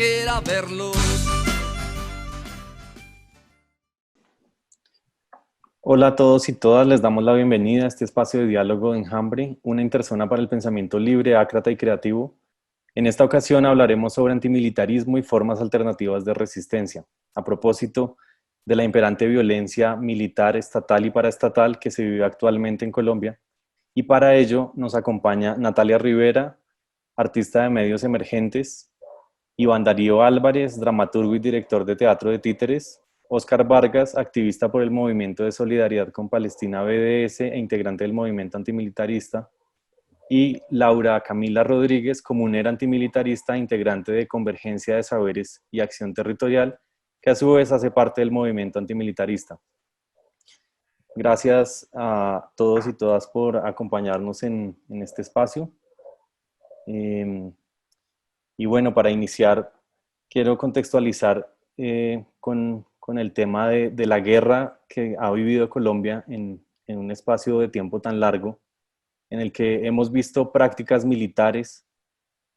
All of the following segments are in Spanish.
quiera verlos. Hola a todos y todas, les damos la bienvenida a este espacio de diálogo de Enjambre, una interzona para el pensamiento libre, ácrata y creativo. En esta ocasión hablaremos sobre antimilitarismo y formas alternativas de resistencia, a propósito de la imperante violencia militar, estatal y paraestatal que se vive actualmente en Colombia. Y para ello nos acompaña Natalia Rivera, artista de medios emergentes, Iván Darío Álvarez, dramaturgo y director de teatro de títeres, Óscar Vargas, activista por el Movimiento de Solidaridad con Palestina BDS e integrante del movimiento antimilitarista, y Laura Camila Rodríguez, comunera antimilitarista, integrante de Convergencia de Saberes y Acción Territorial, que a su vez hace parte del movimiento antimilitarista. Gracias a todos y todas por acompañarnos en este espacio. Y bueno, para iniciar, quiero contextualizar con el tema de la guerra que ha vivido Colombia en un espacio de tiempo tan largo, en el que hemos visto prácticas militares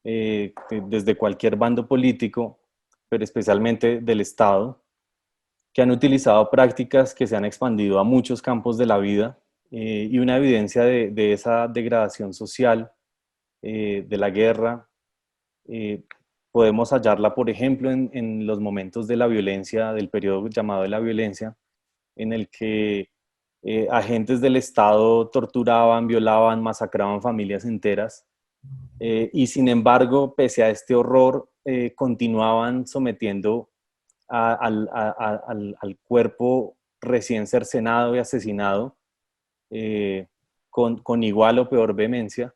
desde cualquier bando político, pero especialmente del Estado, que han utilizado prácticas que se han expandido a muchos campos de la vida y una evidencia de esa degradación social, de la guerra. eh, Podemos hallarla, por ejemplo, en los momentos de la violencia, del periodo llamado de la violencia, en el que agentes del Estado torturaban, violaban, masacraban familias enteras, y sin embargo, pese a este horror, continuaban sometiendo al cuerpo recién cercenado y asesinado con igual o peor vehemencia,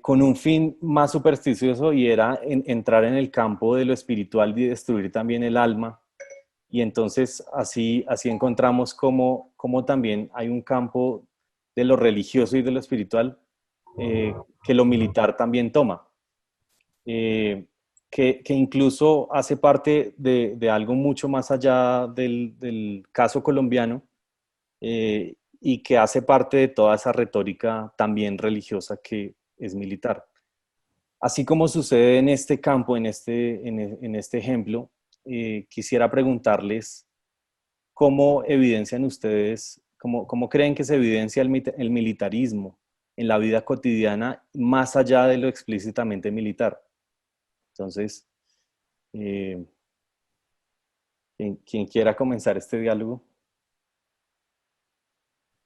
con un fin más supersticioso, y era entrar en el campo de lo espiritual y destruir también el alma. Y entonces así encontramos como también hay un campo de lo religioso y de lo espiritual que lo militar también toma, eh, que incluso hace parte de algo mucho más allá del caso colombiano, y que hace parte de toda esa retórica también religiosa que es militar. Así como sucede en este campo, en este ejemplo, quisiera preguntarles cómo evidencian ustedes, cómo creen que se evidencia el militarismo en la vida cotidiana más allá de lo explícitamente militar. Entonces, eh, quien quiera comenzar este diálogo.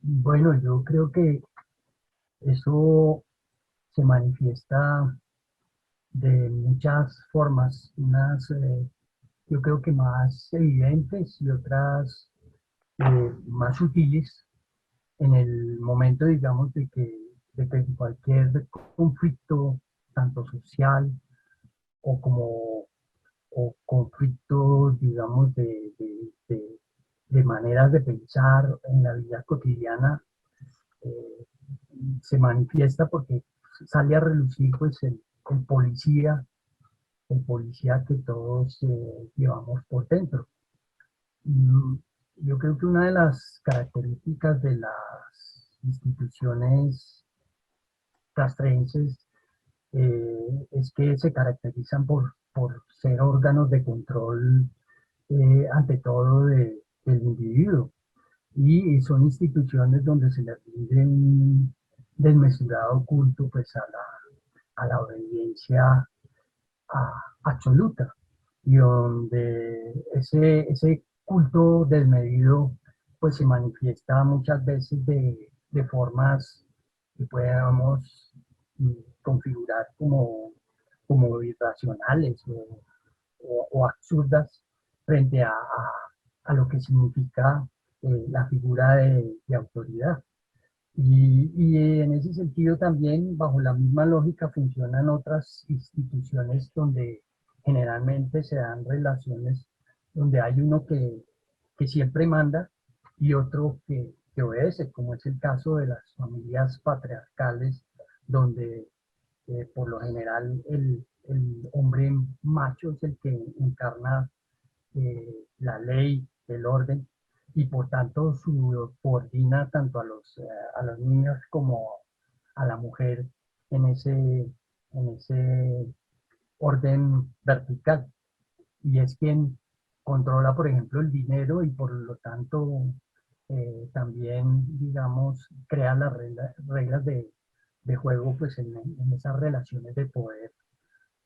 Bueno, yo creo que eso se manifiesta de muchas formas, unas yo creo que más evidentes y otras más sutiles en el momento, digamos, de que cualquier conflicto, tanto social o como o conflictos, digamos, de maneras de pensar en la vida cotidiana, eh, se manifiesta porque sale a relucir pues el policía, el policía que todos llevamos por dentro. Mm, Yo creo que una de las características de las instituciones castrenses es que se caracterizan por ser órganos de control ante todo del individuo y son instituciones donde se le rinde un desmesurado culto pues a la obediencia absoluta y donde ese culto desmedido pues se manifiesta muchas veces de formas que podamos configurar como irracionales o absurdas frente a lo que significa la figura de autoridad. Y en ese sentido también, bajo la misma lógica, funcionan otras instituciones donde generalmente se dan relaciones donde hay uno que siempre manda y otro que obedece, como es el caso de las familias patriarcales, donde por lo general el hombre macho es el que encarna la ley, el orden, y por tanto subordina tanto a los niños como a la mujer en ese orden vertical y es quien controla, por ejemplo, el dinero y por lo tanto también, digamos, crea las reglas de juego pues en esas relaciones de poder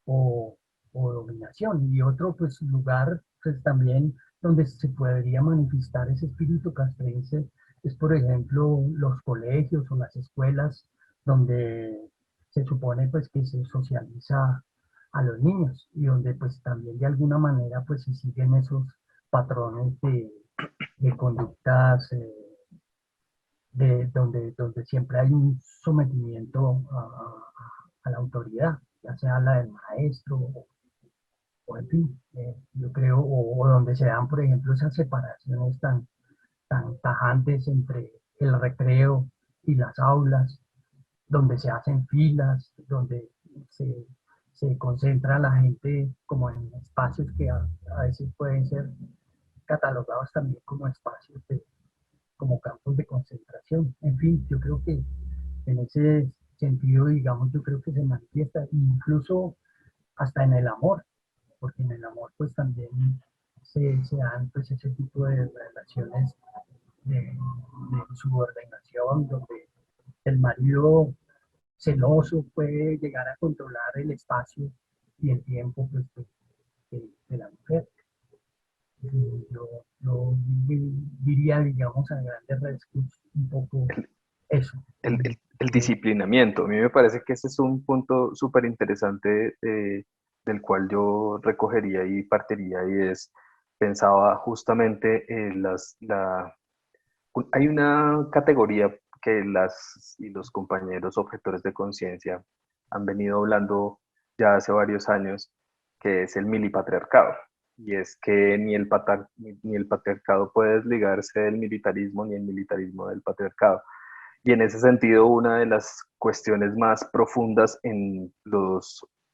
o, o dominación. Y otro pues lugar pues también donde se podría manifestar ese espíritu castrense es por ejemplo los colegios o las escuelas donde se supone pues que se socializa a los niños y donde pues también de alguna manera pues se siguen esos patrones de conductas donde siempre hay un sometimiento a la autoridad, ya sea la del maestro o en fin, yo creo, o donde se dan, por ejemplo, esas separaciones tan tajantes entre el recreo y las aulas, donde se hacen filas, donde se, se concentra la gente como en espacios que a veces pueden ser catalogados también como espacios como campos de concentración. En fin, yo creo que en ese sentido, digamos, yo creo que se manifiesta incluso hasta en el amor, porque en el amor pues también se dan pues ese tipo de relaciones de subordinación, donde el marido celoso puede llegar a controlar el espacio y el tiempo pues, de la mujer. Yo diría, digamos, a grandes rasgos un poco eso. El disciplinamiento. A mí me parece que ese es un punto súper interesante del cual yo recogería y partiría y es, pensaba justamente en hay una categoría que las y los compañeros objetores de conciencia han venido hablando ya hace varios años, que es el milipatriarcado. Y es que ni el patriarcado puede desligarse del militarismo, ni el militarismo del patriarcado. Y en ese sentido, una de las cuestiones más profundas en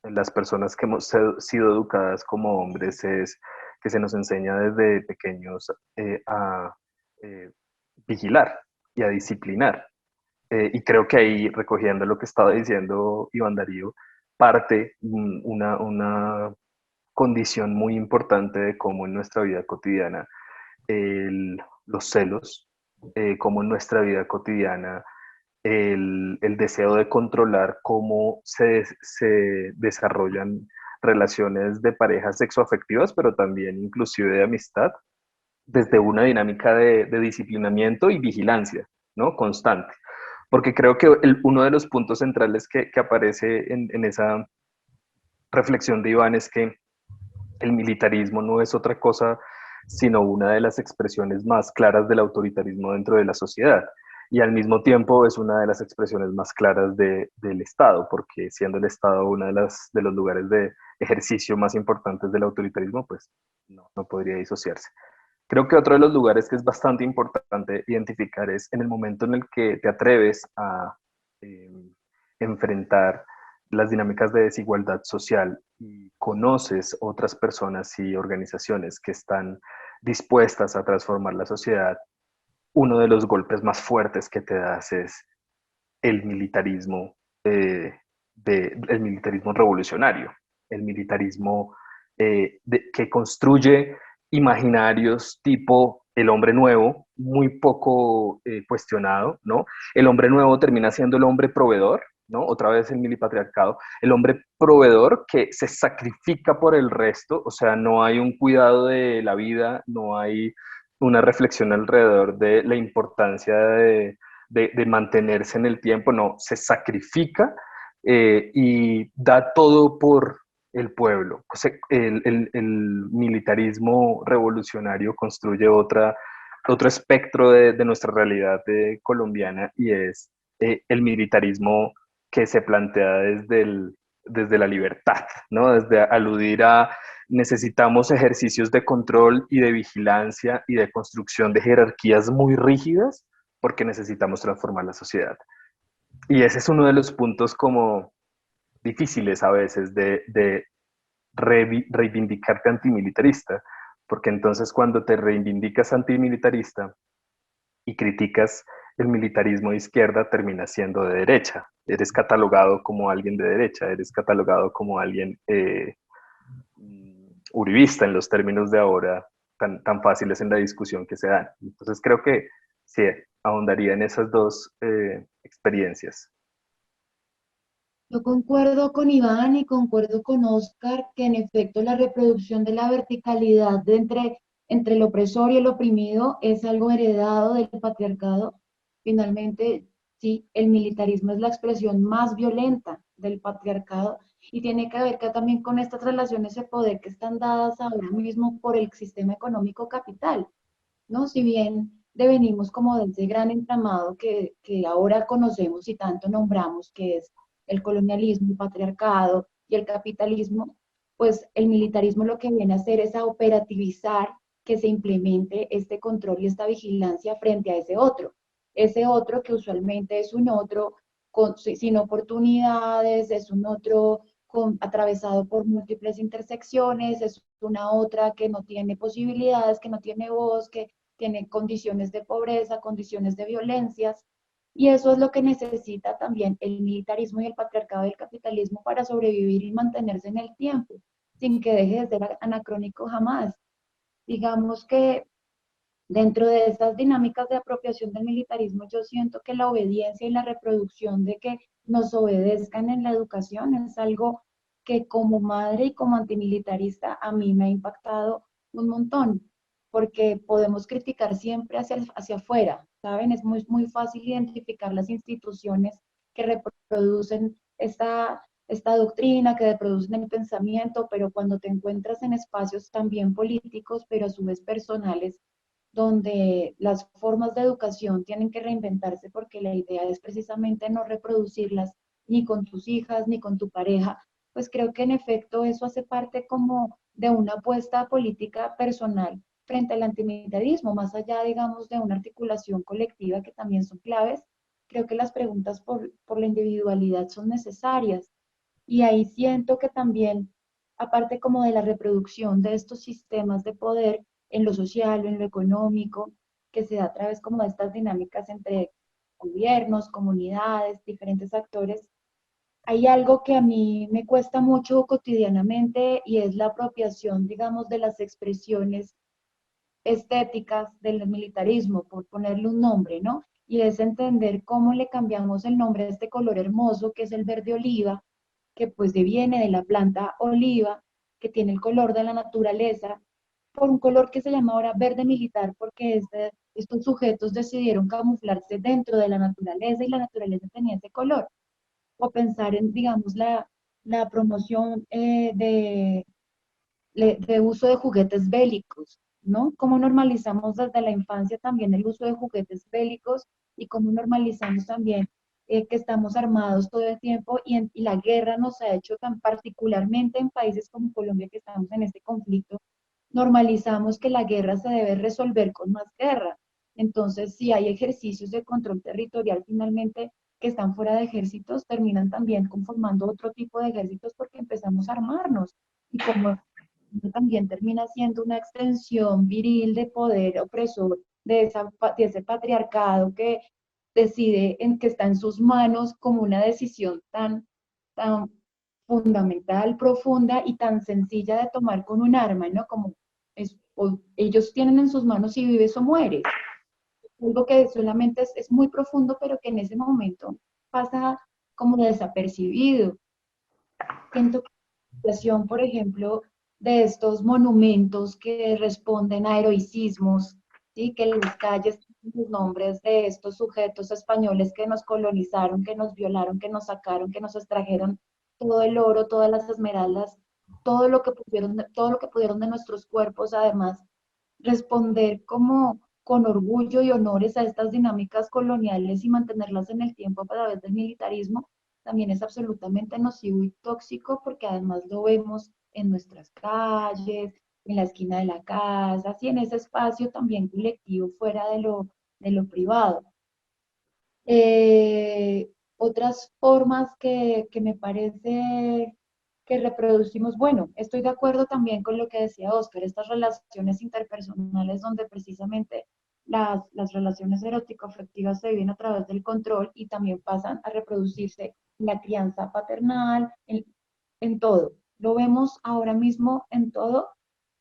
las personas que hemos sido educadas como hombres es que se nos enseña desde pequeños a eh, vigilar y a disciplinar. Y creo que ahí, recogiendo lo que estaba diciendo Iván Darío, parte una condición muy importante de cómo en nuestra vida cotidiana los celos, cómo en nuestra vida cotidiana el deseo de controlar cómo se desarrollan relaciones de parejas sexoafectivas, pero también inclusive de amistad, desde una dinámica de disciplinamiento y vigilancia, ¿no? Constante. Porque creo que uno de los puntos centrales que aparece en esa reflexión de Iván es que el militarismo no es otra cosa sino una de las expresiones más claras del autoritarismo dentro de la sociedad. Y al mismo tiempo es una de las expresiones más claras del Estado, porque siendo el Estado uno de los lugares de ejercicio más importantes del autoritarismo, pues no podría disociarse. Creo que otro de los lugares que es bastante importante identificar es en el momento en el que te atreves a eh, enfrentar las dinámicas de desigualdad social y conoces otras personas y organizaciones que están dispuestas a transformar la sociedad, uno de los golpes más fuertes que te das es el militarismo, el militarismo revolucionario, el militarismo que construye imaginarios tipo el hombre nuevo, muy poco cuestionado, ¿no? El hombre nuevo termina siendo el hombre proveedor, ¿no? Otra vez el milipatriarcado, el hombre proveedor que se sacrifica por el resto, o sea, no hay un cuidado de la vida, no hay una reflexión alrededor de la importancia de mantenerse en el tiempo, no, se sacrifica y da todo por el pueblo. El militarismo revolucionario construye otro espectro de nuestra realidad colombiana y es el militarismo que se plantea desde la libertad, ¿no? Desde aludir a necesitamos ejercicios de control y de vigilancia y de construcción de jerarquías muy rígidas porque necesitamos transformar la sociedad. Y ese es uno de los puntos como difíciles a veces de reivindicarte antimilitarista, porque entonces cuando te reivindicas antimilitarista y criticas el militarismo de izquierda termina siendo de derecha. Eres catalogado como alguien de derecha, eres catalogado como alguien uribista en los términos de ahora tan fáciles en la discusión que se dan. Entonces creo que sí, ahondaría en esas dos experiencias. Yo concuerdo con Iván y concuerdo con Oscar que en efecto la reproducción de la verticalidad entre el opresor y el oprimido es algo heredado del patriarcado. Finalmente, sí, el militarismo es la expresión más violenta del patriarcado y tiene que ver que también con estas relaciones de poder que están dadas ahora mismo por el sistema económico capital, ¿no? Si bien devenimos como de ese gran entramado que ahora conocemos y tanto nombramos, que es el colonialismo, el patriarcado y el capitalismo, pues el militarismo lo que viene a hacer es a operativizar que se implemente este control y esta vigilancia frente a ese otro que usualmente es un otro sin oportunidades, es un otro atravesado por múltiples intersecciones, es una otra que no tiene posibilidades, que no tiene voz, que tiene condiciones de pobreza, condiciones de violencias, y eso es lo que necesita también el militarismo y el patriarcado del capitalismo para sobrevivir y mantenerse en el tiempo, sin que deje de ser anacrónico jamás. Digamos que dentro de estas dinámicas de apropiación del militarismo, yo siento que la obediencia y la reproducción de que nos obedezcan en la educación es algo que como madre y como antimilitarista a mí me ha impactado un montón, porque podemos criticar siempre hacia afuera, ¿saben? Es muy fácil identificar las instituciones que reproducen esta doctrina, que reproducen el pensamiento, pero cuando te encuentras en espacios también políticos, pero a su vez personales, donde las formas de educación tienen que reinventarse porque la idea es precisamente no reproducirlas ni con tus hijas ni con tu pareja, pues creo que en efecto eso hace parte como de una apuesta política personal frente al antimilitarismo, más allá, digamos, de una articulación colectiva que también son claves. Creo que las preguntas por la individualidad son necesarias y ahí siento que también, aparte como de la reproducción de estos sistemas de poder en lo social o en lo económico, que se da a través como de estas dinámicas entre gobiernos, comunidades, diferentes actores, hay algo que a mí me cuesta mucho cotidianamente y es la apropiación, digamos, de las expresiones estéticas del militarismo, por ponerle un nombre, ¿no? Y es entender cómo le cambiamos el nombre a este color hermoso que es el verde oliva, que pues deviene de la planta oliva, que tiene el color de la naturaleza, por un color que se llama ahora verde militar, porque estos sujetos decidieron camuflarse dentro de la naturaleza y la naturaleza tenía ese color. O pensar en, digamos, la promoción de uso de juguetes bélicos, ¿no? Cómo normalizamos desde la infancia también el uso de juguetes bélicos y cómo normalizamos también que estamos armados todo el tiempo y la guerra nos ha hecho tan particularmente en países como Colombia que estamos en este conflicto, normalizamos que la guerra se debe resolver con más guerra. Entonces, si hay ejercicios de control territorial finalmente que están fuera de ejércitos, terminan también conformando otro tipo de ejércitos porque empezamos a armarnos. Y como también termina siendo una extensión viril de poder opresor de ese patriarcado que decide en que está en sus manos como una decisión tan fundamental, profunda y tan sencilla de tomar con un arma, ¿no? Como ellos tienen en sus manos si vives o mueres. Algo que solamente es muy profundo, pero que en ese momento pasa como desapercibido. Siento que la situación, por ejemplo, de estos monumentos que responden a heroicismos, ¿sí? Que las calles tienen los nombres de estos sujetos españoles que nos colonizaron, que nos violaron, que nos sacaron, que nos extrajeron todo el oro, todas las esmeraldas, todo lo que pudieron de nuestros cuerpos, además, responder como con orgullo y honores a estas dinámicas coloniales y mantenerlas en el tiempo a través del militarismo, también es absolutamente nocivo y tóxico porque además lo vemos en nuestras calles, en la esquina de la casa, y en ese espacio también colectivo fuera de lo privado. Otras formas que me parece que reproducimos, bueno, estoy de acuerdo también con lo que decía Oscar, estas relaciones interpersonales donde precisamente las relaciones erótico-afectivas se viven a través del control y también pasan a reproducirse en la crianza paternal, en todo. Lo vemos ahora mismo en todo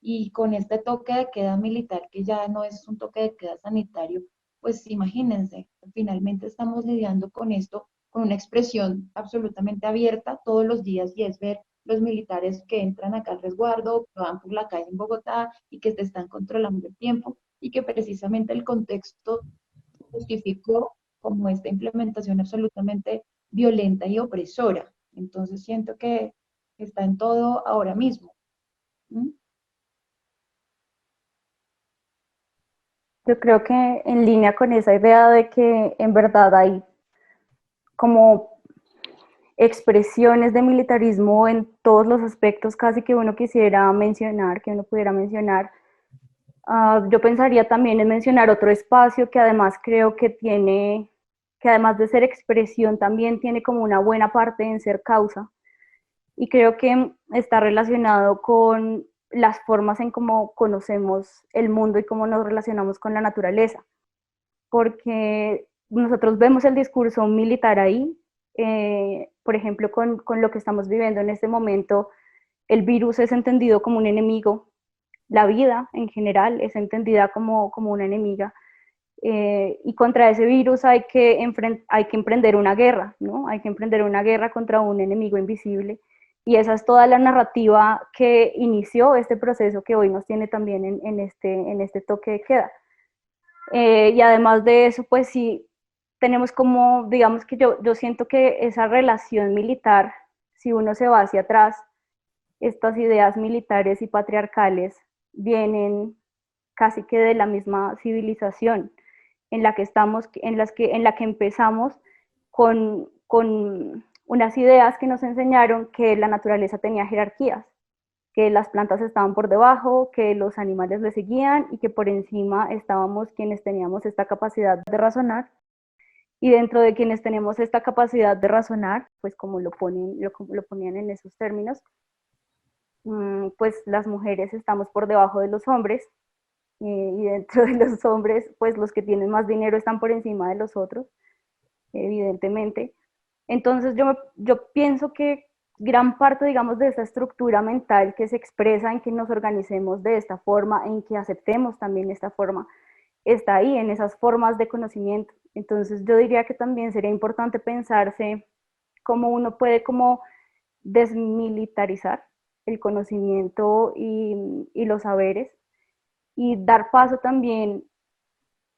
y con este toque de queda militar, que ya no es un toque de queda sanitario, pues imagínense, finalmente estamos lidiando con esto, con una expresión absolutamente abierta todos los días y es ver los militares que entran acá al resguardo, que van por la calle en Bogotá y que te están controlando el tiempo y que precisamente el contexto justificó como esta implementación absolutamente violenta y opresora. Entonces siento que está en todo ahora mismo. ¿Mm? Yo creo que en línea con esa idea de que en verdad hay como expresiones de militarismo en todos los aspectos casi que uno quisiera mencionar, que uno pudiera mencionar, yo pensaría también en mencionar otro espacio que además creo que tiene, que además de ser expresión, también tiene como una buena parte en ser causa. Y creo que está relacionado con las formas en cómo conocemos el mundo y cómo nos relacionamos con la naturaleza. Porque nosotros vemos el discurso militar ahí, por ejemplo, con lo que estamos viviendo en este momento, el virus es entendido como un enemigo, la vida en general es entendida como una enemiga, y contra ese virus hay que emprender una guerra, ¿no? Hay que emprender una guerra contra un enemigo invisible, y esa es toda la narrativa que inició este proceso que hoy nos tiene también en este toque de queda. Y además de eso, pues sí, tenemos como, digamos que yo siento que esa relación militar, si uno se va hacia atrás, estas ideas militares y patriarcales vienen casi que de la misma civilización en la que estamos, en la que empezamos con unas ideas que nos enseñaron que la naturaleza tenía jerarquías, que las plantas estaban por debajo, que los animales le seguían y que por encima estábamos quienes teníamos esta capacidad de razonar. Y dentro de quienes tenemos esta capacidad de razonar, pues como lo ponían en esos términos, pues las mujeres estamos por debajo de los hombres, y dentro de los hombres, pues los que tienen más dinero están por encima de los otros, evidentemente. Entonces yo pienso que gran parte, digamos, de esta estructura mental que se expresa en que nos organicemos de esta forma, en que aceptemos también esta forma, está ahí, en esas formas de conocimiento. Entonces yo diría que también sería importante pensarse cómo uno puede como desmilitarizar el conocimiento y los saberes, y dar paso también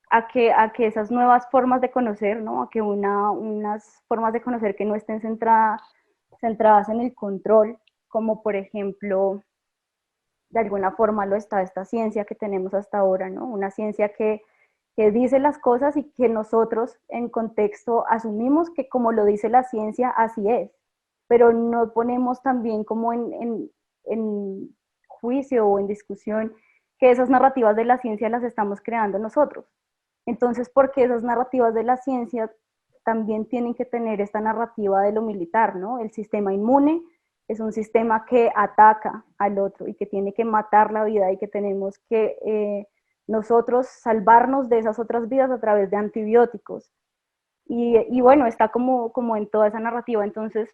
a que esas nuevas formas de conocer, ¿no? A que unas formas de conocer que no estén centradas en el control, como por ejemplo, de alguna forma lo está esta ciencia que tenemos hasta ahora, ¿no? Una ciencia que dice las cosas y que nosotros en contexto asumimos que como lo dice la ciencia, así es, pero no ponemos también como en juicio o en discusión que esas narrativas de la ciencia las estamos creando nosotros. Entonces, ¿por qué esas narrativas de la ciencia también tienen que tener esta narrativa de lo militar, ¿no? El sistema inmune es un sistema que ataca al otro y que tiene que matar la vida y que tenemos que nosotros salvarnos de esas otras vidas a través de antibióticos. Y bueno, está como en toda esa narrativa. Entonces,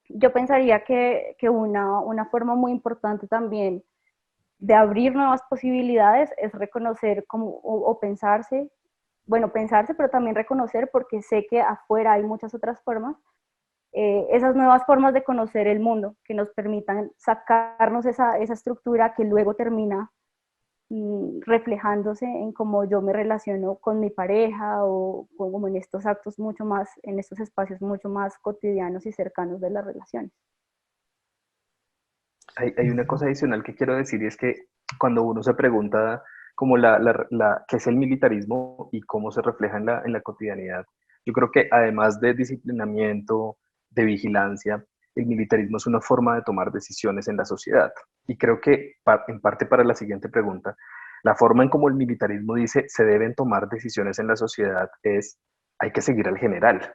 yo pensaría que una forma muy importante también de abrir nuevas posibilidades es reconocer o pensarse, bueno, pensarse, pero también reconocer, porque sé que afuera hay muchas otras formas, esas nuevas formas de conocer el mundo que nos permitan sacarnos esa estructura que luego termina reflejándose en cómo yo me relaciono con mi pareja o como en estos actos mucho más, en estos espacios mucho más cotidianos y cercanos de las relaciones. Hay una cosa adicional que quiero decir, y es que cuando uno se pregunta como qué es el militarismo y cómo se refleja en la cotidianidad, yo creo que además de disciplinamiento, de vigilancia, el militarismo es una forma de tomar decisiones en la sociedad. Y creo que en parte para la siguiente pregunta, la forma en cómo el militarismo dice se deben tomar decisiones en la sociedad es hay que seguir al general,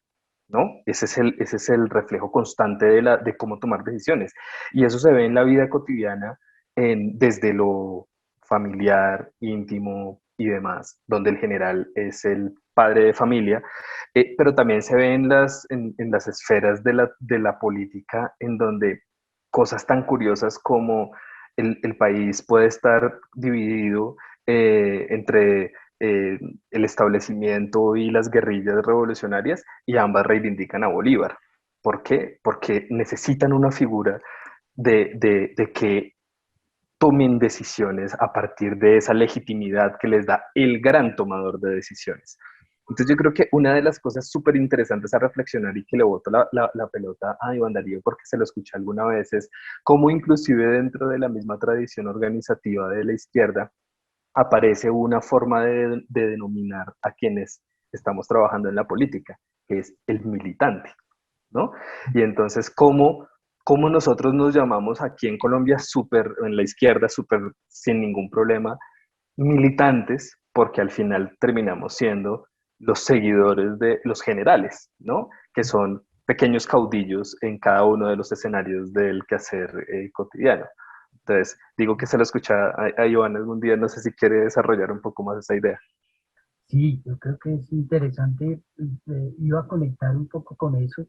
¿no? Ese es el reflejo constante de cómo tomar decisiones. Y eso se ve en la vida cotidiana, desde lo familiar, íntimo, y demás, donde el general es el padre de familia, pero también se ve en las esferas de la política, en donde cosas tan curiosas como el país puede estar dividido entre el establecimiento y las guerrillas revolucionarias, y ambas reivindican a Bolívar. ¿Por qué? Porque necesitan una figura de que tomen decisiones a partir de esa legitimidad que les da el gran tomador de decisiones. Entonces yo creo que una de las cosas súper interesantes a reflexionar, y que le boto la pelota a Iván Darío porque se lo escuché alguna vez, es cómo inclusive dentro de la misma tradición organizativa de la izquierda aparece una forma de denominar a quienes estamos trabajando en la política, que es el militante, ¿no? Y entonces, ¿cómo nosotros nos llamamos aquí en Colombia, súper, en la izquierda, súper sin ningún problema, militantes? Porque al final terminamos siendo los seguidores de los generales, ¿no? Que son pequeños caudillos en cada uno de los escenarios del quehacer cotidiano. Entonces, digo que se lo escucha a Iván algún día, no sé si quiere desarrollar un poco más esa idea. Sí, yo creo que es interesante, iba a conectar un poco con eso,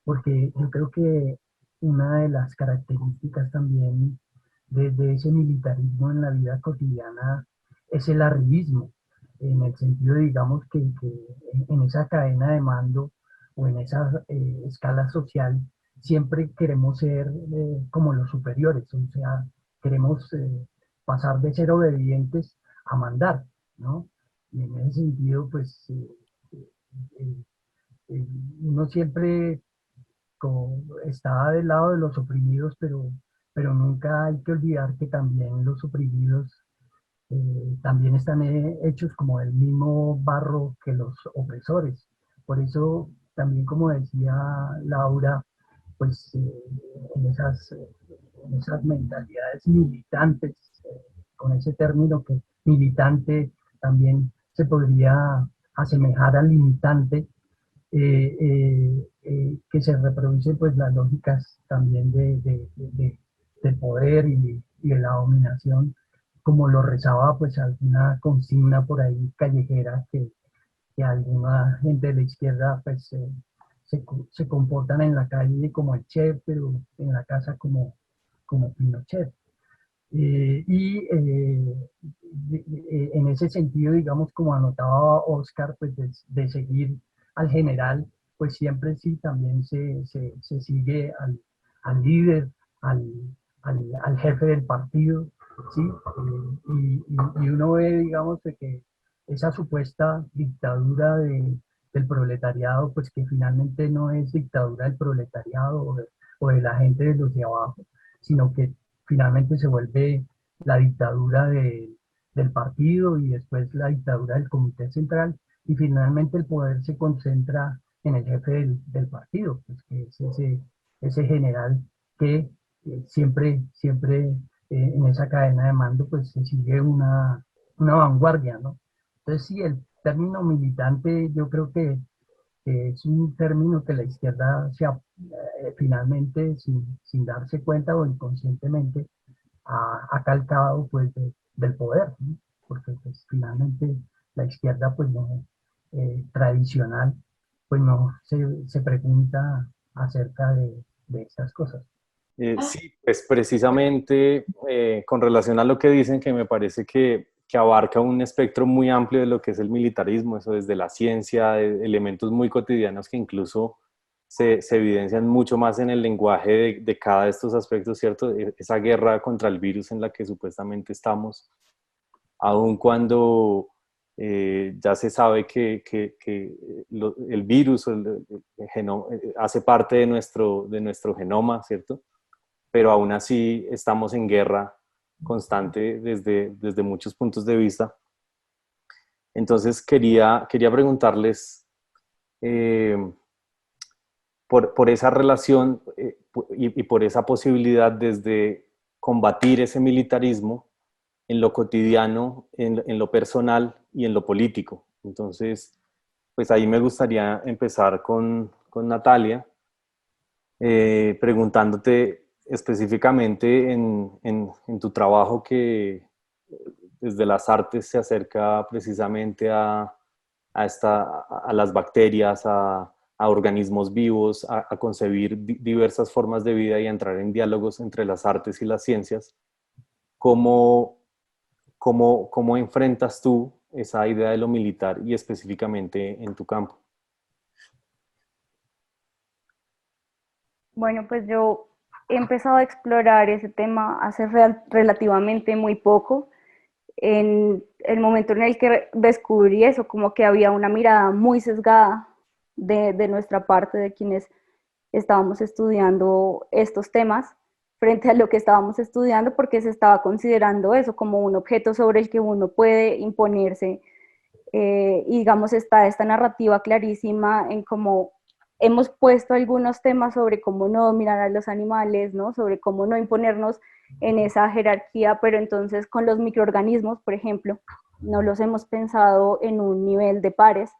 porque yo creo que una de las características también de ese militarismo en la vida cotidiana es el arribismo, en el sentido, digamos, que en esa cadena de mando o en esa escala social siempre queremos ser como los superiores, o sea, queremos pasar de ser obedientes a mandar, ¿no? Y en ese sentido, pues, eh, eh, uno siempre está del lado de los oprimidos, pero nunca hay que olvidar que también los oprimidos también están hechos como del mismo barro que los opresores. Por eso, también como decía Laura, pues en esas mentalidades militantes, con ese término que militante también se podría asemejar al limitante, que se reproducen pues las lógicas también del poder y de la dominación, como lo rezaba pues alguna consigna por ahí callejera que alguna gente de la izquierda pues se comportan en la calle como el Che, pero en la casa como Pinochet. En ese sentido, digamos, como anotaba Oscar, pues de seguir al general, pues siempre sí también se sigue al líder, al, al jefe del partido, ¿sí? Y uno ve, digamos, de que esa supuesta dictadura del proletariado, pues que finalmente no es dictadura del proletariado o de la gente de los de abajo, sino que finalmente se vuelve la dictadura del partido y después la dictadura del comité central, y finalmente el poder se concentra en el jefe del partido, pues que es ese general que siempre en esa cadena de mando pues se sigue una vanguardia, ¿no? Entonces sí, el término militante yo creo que es un término que la izquierda finalmente, sin darse cuenta o inconscientemente, ha calcado pues del poder, ¿no? Porque pues, finalmente la izquierda pues no, tradicional pues no se pregunta acerca de estas cosas. Sí, pues precisamente con relación a lo que dicen, que me parece que abarca un espectro muy amplio de lo que es el militarismo, eso desde la ciencia, de elementos muy cotidianos que incluso se evidencian mucho más en el lenguaje de cada de estos aspectos, ¿cierto? Esa guerra contra el virus en la que supuestamente estamos, aun cuando ya se sabe que el virus el genoma, hace parte de nuestro genoma, ¿cierto? Pero aún así estamos en guerra constante desde muchos puntos de vista. Entonces quería preguntarles eh, por esa relación y por esa posibilidad desde combatir ese militarismo en lo cotidiano, en lo personal y en lo político. Entonces, pues ahí me gustaría empezar con Natalia, preguntándote específicamente en tu trabajo, que desde las artes se acerca precisamente a las bacterias, a organismos vivos, a concebir diversas formas de vida y a entrar en diálogos entre las artes y las ciencias. ¿Cómo enfrentas tú esa idea de lo militar y específicamente en tu campo? Bueno, pues yo he empezado a explorar ese tema hace relativamente muy poco. En el momento en el que descubrí eso, como que había una mirada muy sesgada de nuestra parte, de quienes estábamos estudiando estos temas, frente a lo que estábamos estudiando, porque se estaba considerando eso como un objeto sobre el que uno puede imponerse. Y digamos, está esta narrativa clarísima en cómo hemos puesto algunos temas sobre cómo no dominar a los animales, ¿no? Sobre cómo no imponernos en esa jerarquía, pero entonces con los microorganismos, por ejemplo, no los hemos pensado en un nivel de pares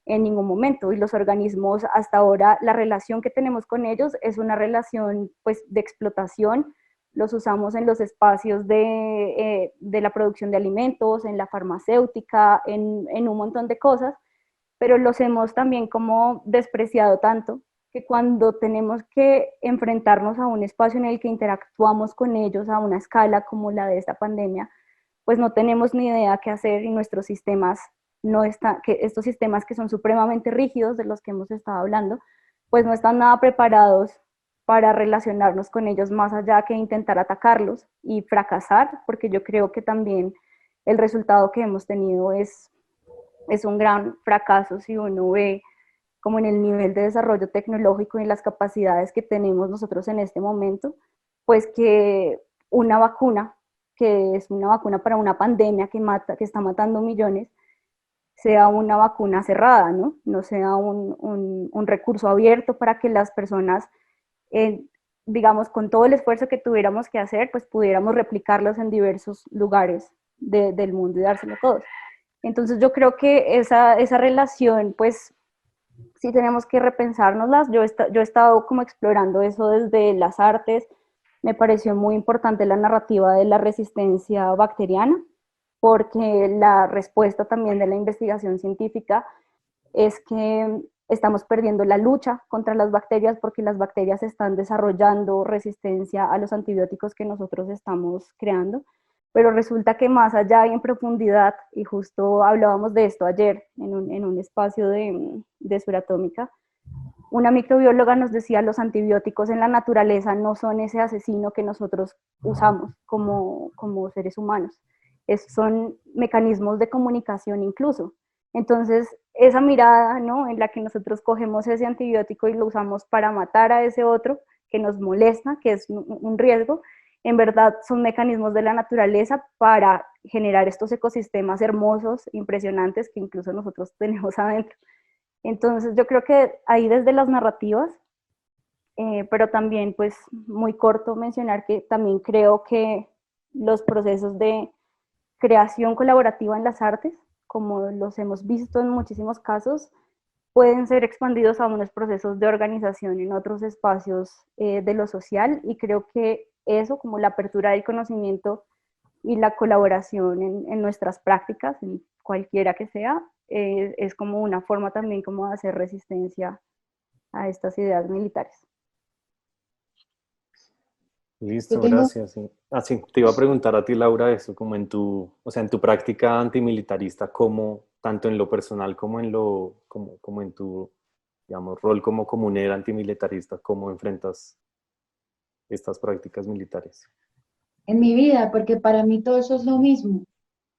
en ningún momento, y los organismos hasta ahora, la relación que tenemos con ellos es una relación pues de explotación. Los usamos en los espacios de la producción de alimentos, en la farmacéutica, en un montón de cosas, pero los hemos también como despreciado tanto que cuando tenemos que enfrentarnos a un espacio en el que interactuamos con ellos a una escala como la de esta pandemia, pues no tenemos ni idea qué hacer, y nuestros sistemas no están, que estos sistemas que son supremamente rígidos de los que hemos estado hablando, pues no están nada preparados para relacionarnos con ellos más allá que intentar atacarlos y fracasar, porque yo creo que también el resultado que hemos tenido es un gran fracaso si uno ve como en el nivel de desarrollo tecnológico y las capacidades que tenemos nosotros en este momento, pues que una vacuna, que es una vacuna para una pandemia que está matando millones, sea una vacuna cerrada, ¿no? No sea un recurso abierto para que las personas, digamos, con todo el esfuerzo que tuviéramos que hacer, pues pudiéramos replicarlos en diversos lugares del mundo y dárselo a todos. Entonces yo creo que esa relación, pues sí tenemos que repensárnoslas. Yo he estado como explorando eso desde las artes. Me pareció muy importante la narrativa de la resistencia bacteriana, porque la respuesta también de la investigación científica es que estamos perdiendo la lucha contra las bacterias porque las bacterias están desarrollando resistencia a los antibióticos que nosotros estamos creando. Pero resulta que más allá y en profundidad, y justo hablábamos de esto ayer en un espacio de Suratómica, una microbióloga nos decía: los antibióticos en la naturaleza no son ese asesino que nosotros usamos como seres humanos, son mecanismos de comunicación incluso. Entonces, esa mirada, ¿no?, en la que nosotros cogemos ese antibiótico y lo usamos para matar a ese otro que nos molesta, que es un riesgo, en verdad son mecanismos de la naturaleza para generar estos ecosistemas hermosos, impresionantes, que incluso nosotros tenemos adentro. Entonces yo creo que ahí desde las narrativas, pero también pues muy corto mencionar que también creo que los procesos de creación colaborativa en las artes, como los hemos visto en muchísimos casos, pueden ser expandidos a unos procesos de organización en otros espacios de lo social, y creo que eso, como la apertura del conocimiento y la colaboración en nuestras prácticas, en cualquiera que sea, es como una forma también como de hacer resistencia a estas ideas militares. Listo, gracias. Sí. Sí, te iba a preguntar a ti, Laura, eso, como en tu práctica antimilitarista, como tanto en lo personal como en tu, digamos, rol como comunera antimilitarista, ¿cómo enfrentas estas prácticas militares? En mi vida, porque para mí todo eso es lo mismo.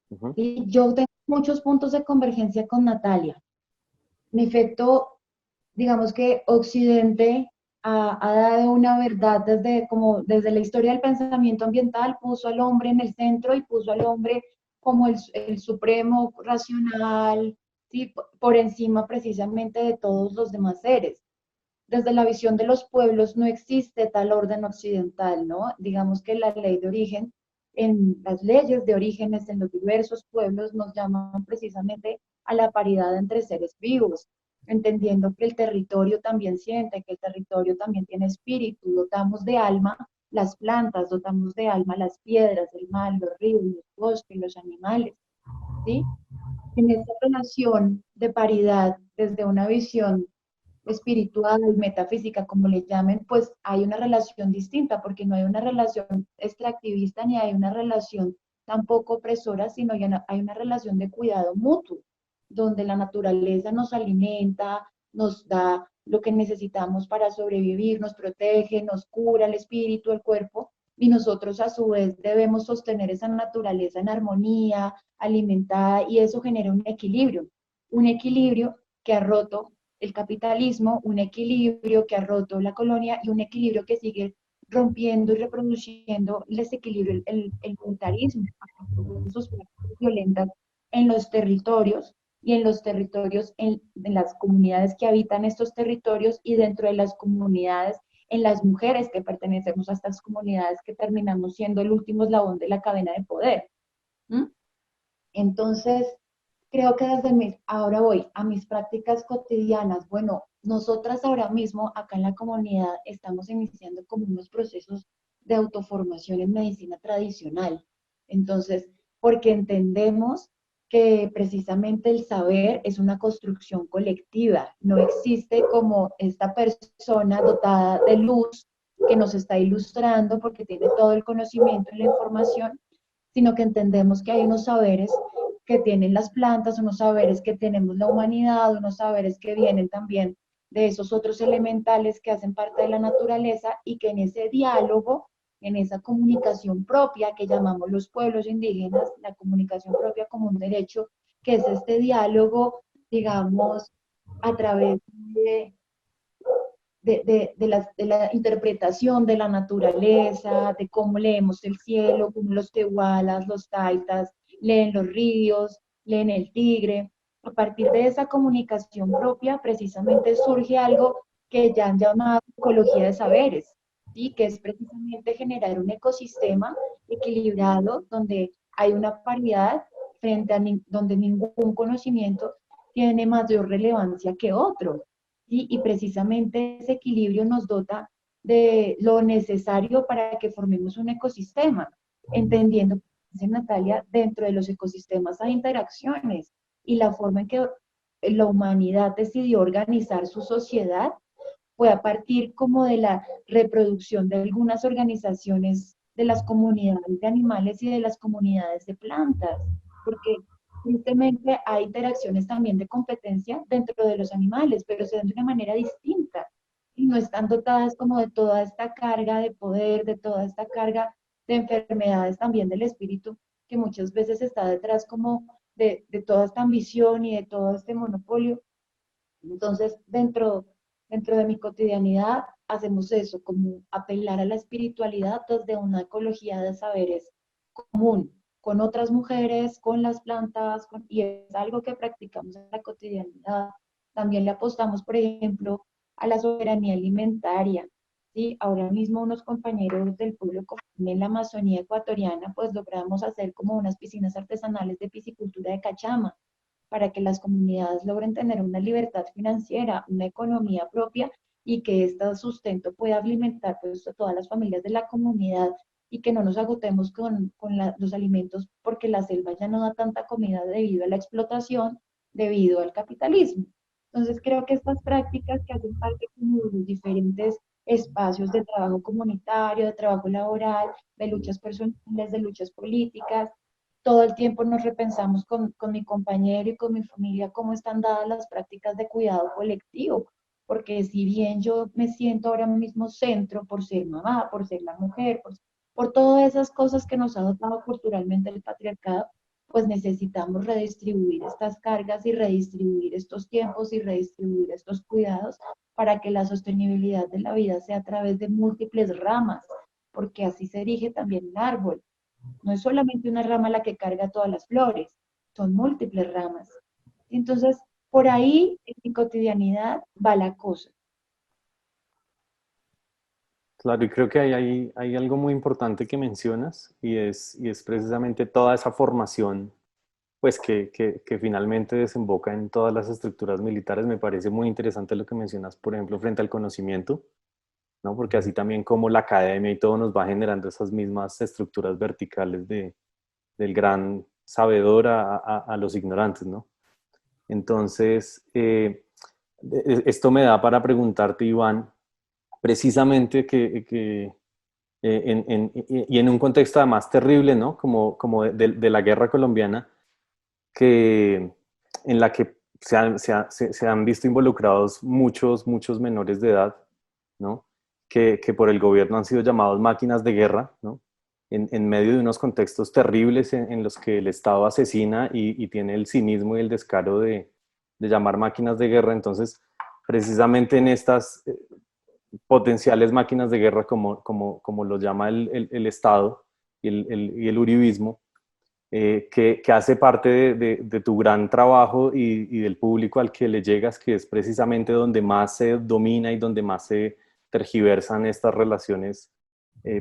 Uh-huh. Y yo tengo muchos puntos de convergencia con Natalia. En efecto, digamos que Occidente ha dado una verdad desde la historia del pensamiento ambiental, puso al hombre en el centro y puso al hombre como el supremo racional, ¿sí?, por encima precisamente de todos los demás seres. Desde la visión de los pueblos no existe tal orden occidental, ¿no? Digamos que la ley de origen, en las leyes de orígenes en los diversos pueblos nos llaman precisamente a la paridad entre seres vivos, entendiendo que el territorio también siente, que el territorio también tiene espíritu, dotamos de alma las plantas, dotamos de alma las piedras, el mar, los ríos, los bosques, los animales, ¿sí? En esta relación de paridad, desde una visión espiritual, metafísica, como le llamen, pues hay una relación distinta, porque no hay una relación extractivista ni hay una relación tampoco opresora, sino hay una relación de cuidado mutuo, donde la naturaleza nos alimenta, nos da lo que necesitamos para sobrevivir, nos protege, nos cura el espíritu, el cuerpo, y nosotros a su vez debemos sostener esa naturaleza en armonía, alimentada, y eso genera un equilibrio que ha roto el capitalismo, un equilibrio que ha roto la colonia y un equilibrio que sigue rompiendo y reproduciendo el desequilibrio, el voluntarismo, sus prácticas violentas en los territorios y en los territorios, en las comunidades que habitan estos territorios y dentro de las comunidades, en las mujeres que pertenecemos a estas comunidades que terminamos siendo el último eslabón de la cadena de poder. ¿Mm? Entonces, creo que ahora voy a mis prácticas cotidianas. Bueno, nosotras ahora mismo acá en la comunidad estamos iniciando como unos procesos de autoformación en medicina tradicional. Entonces, porque entendemos que precisamente el saber es una construcción colectiva, no existe como esta persona dotada de luz que nos está ilustrando porque tiene todo el conocimiento y la información, sino que entendemos que hay unos saberes que tienen las plantas, unos saberes que tenemos la humanidad, unos saberes que vienen también de esos otros elementales que hacen parte de la naturaleza y que en ese diálogo, en esa comunicación propia que llamamos los pueblos indígenas, la comunicación propia como un derecho, que es este diálogo, digamos, a través de la interpretación de la naturaleza, de cómo leemos el cielo, como los tehualas, los taitas, leen los ríos, leen el tigre. A partir de esa comunicación propia, precisamente surge algo que ya han llamado ecología de saberes, ¿sí? Que es precisamente generar un ecosistema equilibrado donde hay una paridad frente a donde ningún conocimiento tiene mayor relevancia que otro. ¿Sí? Y precisamente ese equilibrio nos dota de lo necesario para que formemos un ecosistema, entendiendo, como dice Natalia, dentro de los ecosistemas hay interacciones y la forma en que la humanidad decidió organizar su sociedad fue a partir como de la reproducción de algunas organizaciones de las comunidades de animales y de las comunidades de plantas, porque tristemente hay interacciones también de competencia dentro de los animales, pero se dan de una manera distinta y no están dotadas como de toda esta carga de poder, de toda esta carga de enfermedades también del espíritu, que muchas veces está detrás como de toda esta ambición y de todo este monopolio. Entonces, dentro de mi cotidianidad, hacemos eso, como apelar a la espiritualidad desde una ecología de saberes común, con otras mujeres, con las plantas, y es algo que practicamos en la cotidianidad. También le apostamos, por ejemplo, a la soberanía alimentaria. ¿Sí? Ahora mismo unos compañeros del pueblo en la Amazonía ecuatoriana, pues logramos hacer como unas piscinas artesanales de piscicultura de cachama para que las comunidades logren tener una libertad financiera, una economía propia y que este sustento pueda alimentar pues, a todas las familias de la comunidad y que no nos agotemos con los alimentos porque la selva ya no da tanta comida debido a la explotación, debido al capitalismo. Entonces creo que estas prácticas que hacen parte como de los diferentes espacios de trabajo comunitario, de trabajo laboral, de luchas personales, de luchas políticas, todo el tiempo nos repensamos con mi compañero y con mi familia cómo están dadas las prácticas de cuidado colectivo, porque si bien yo me siento ahora mismo centro por ser mamá, por ser la mujer, por todas esas cosas que nos ha dotado culturalmente el patriarcado, pues necesitamos redistribuir estas cargas y redistribuir estos tiempos y redistribuir estos cuidados para que la sostenibilidad de la vida sea a través de múltiples ramas, porque así se erige también el árbol. No es solamente una rama la que carga todas las flores, son múltiples ramas. Entonces, por ahí en mi cotidianidad va la cosa. Claro, y creo que hay algo muy importante que mencionas y es precisamente toda esa formación pues que finalmente desemboca en todas las estructuras militares. Me parece muy interesante lo que mencionas, por ejemplo, frente al conocimiento, ¿no? Porque así también como la academia y todo nos va generando esas mismas estructuras verticales del gran sabedor a los ignorantes, ¿no? Entonces, esto me da para preguntarte, Iván, precisamente y en un contexto además terrible, ¿no? Como de la guerra colombiana, en la que se han visto involucrados muchos menores de edad, ¿no? Que por el gobierno han sido llamados máquinas de guerra, ¿no? En medio de unos contextos terribles en los que el Estado asesina y tiene el cinismo y el descaro de llamar máquinas de guerra. Entonces, precisamente en estas potenciales máquinas de guerra, como lo llama el Estado y el uribismo, que hace parte de tu gran trabajo y del público al que le llegas, que es precisamente donde más se domina y donde más se tergiversan estas relaciones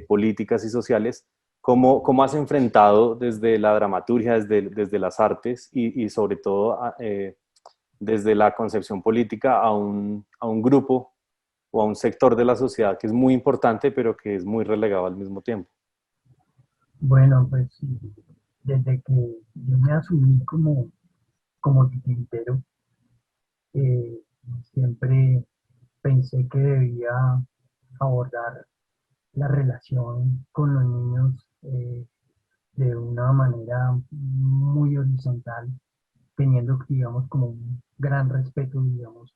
políticas y sociales. ¿Cómo has enfrentado desde la dramaturgia, desde las artes y sobre todo desde la concepción política a un grupo o a un sector de la sociedad que es muy importante, pero que es muy relegado al mismo tiempo? Bueno, pues desde que yo me asumí como titiritero, eh, siempre pensé que debía abordar la relación con los niños de una manera muy horizontal, teniendo, digamos, como un gran respeto, digamos,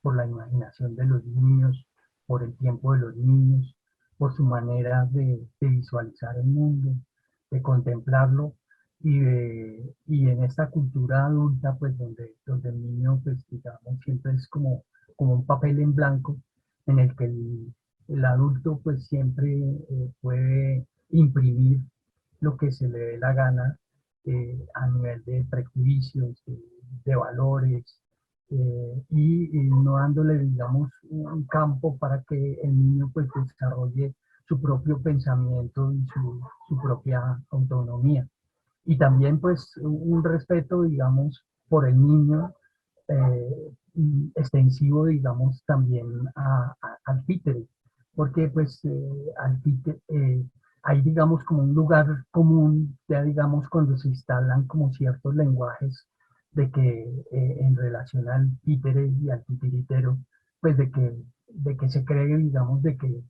por la imaginación de los niños, por el tiempo de los niños, por su manera de visualizar el mundo, de contemplarlo, y en esta cultura adulta, pues donde el niño, pues digamos, siempre es como un papel en blanco en el que el adulto pues siempre puede imprimir lo que se le dé la gana a nivel de prejuicios, de valores, y no dándole, digamos, un campo para que el niño pues desarrolle su propio pensamiento y su propia autonomía. Y también pues un respeto, digamos, por el niño, extensivo, digamos, también al títere, porque pues al títere, hay, digamos, como un lugar común, ya digamos, cuando se instalan como ciertos lenguajes de que en relación al títere y al titiritero, pues de que se cree, digamos, de que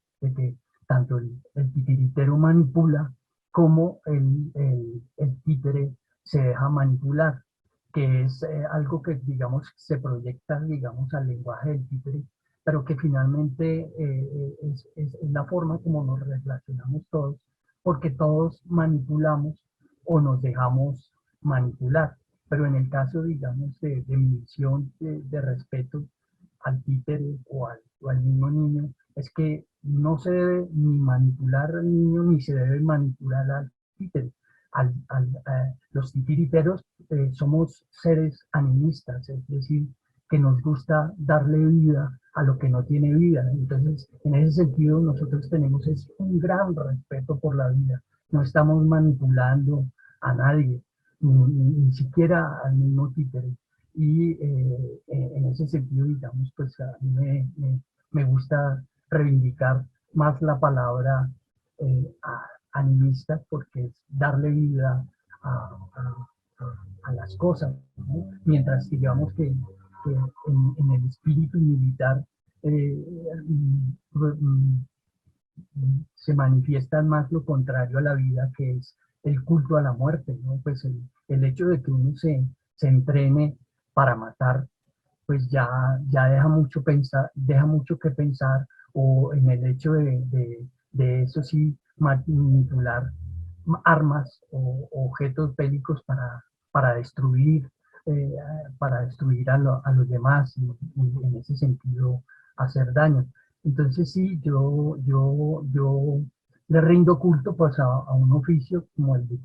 tanto el titiritero manipula como el títere se deja manipular, que es algo que, digamos, se proyecta, digamos, al lenguaje del títere, pero que finalmente es la forma como nos relacionamos todos, porque todos manipulamos o nos dejamos manipular. Pero en el caso, digamos, de mi visión de respeto al títere o al mismo niño, es que no se debe ni manipular al niño ni se debe manipular al títere. Los titiriteros somos seres animistas, es decir, que nos gusta darle vida a lo que no tiene vida. Entonces, en ese sentido, nosotros tenemos un gran respeto por la vida. No estamos manipulando a nadie, ni siquiera al mismo títere. Y en ese sentido, digamos, pues a mí me gusta reivindicar más la palabra animista, porque es darle vida a las cosas, ¿no? Mientras digamos que en el espíritu militar eh, se manifiesta más lo contrario a la vida, que es el culto a la muerte, ¿no? Pues el hecho de que uno se entrene para matar, pues ya deja mucho que pensar, o en el hecho de eso sí, manipular armas o objetos bélicos para destruir, eh, para destruir a los demás y en ese sentido hacer daño. Entonces sí, yo le rindo culto pues a un oficio como el de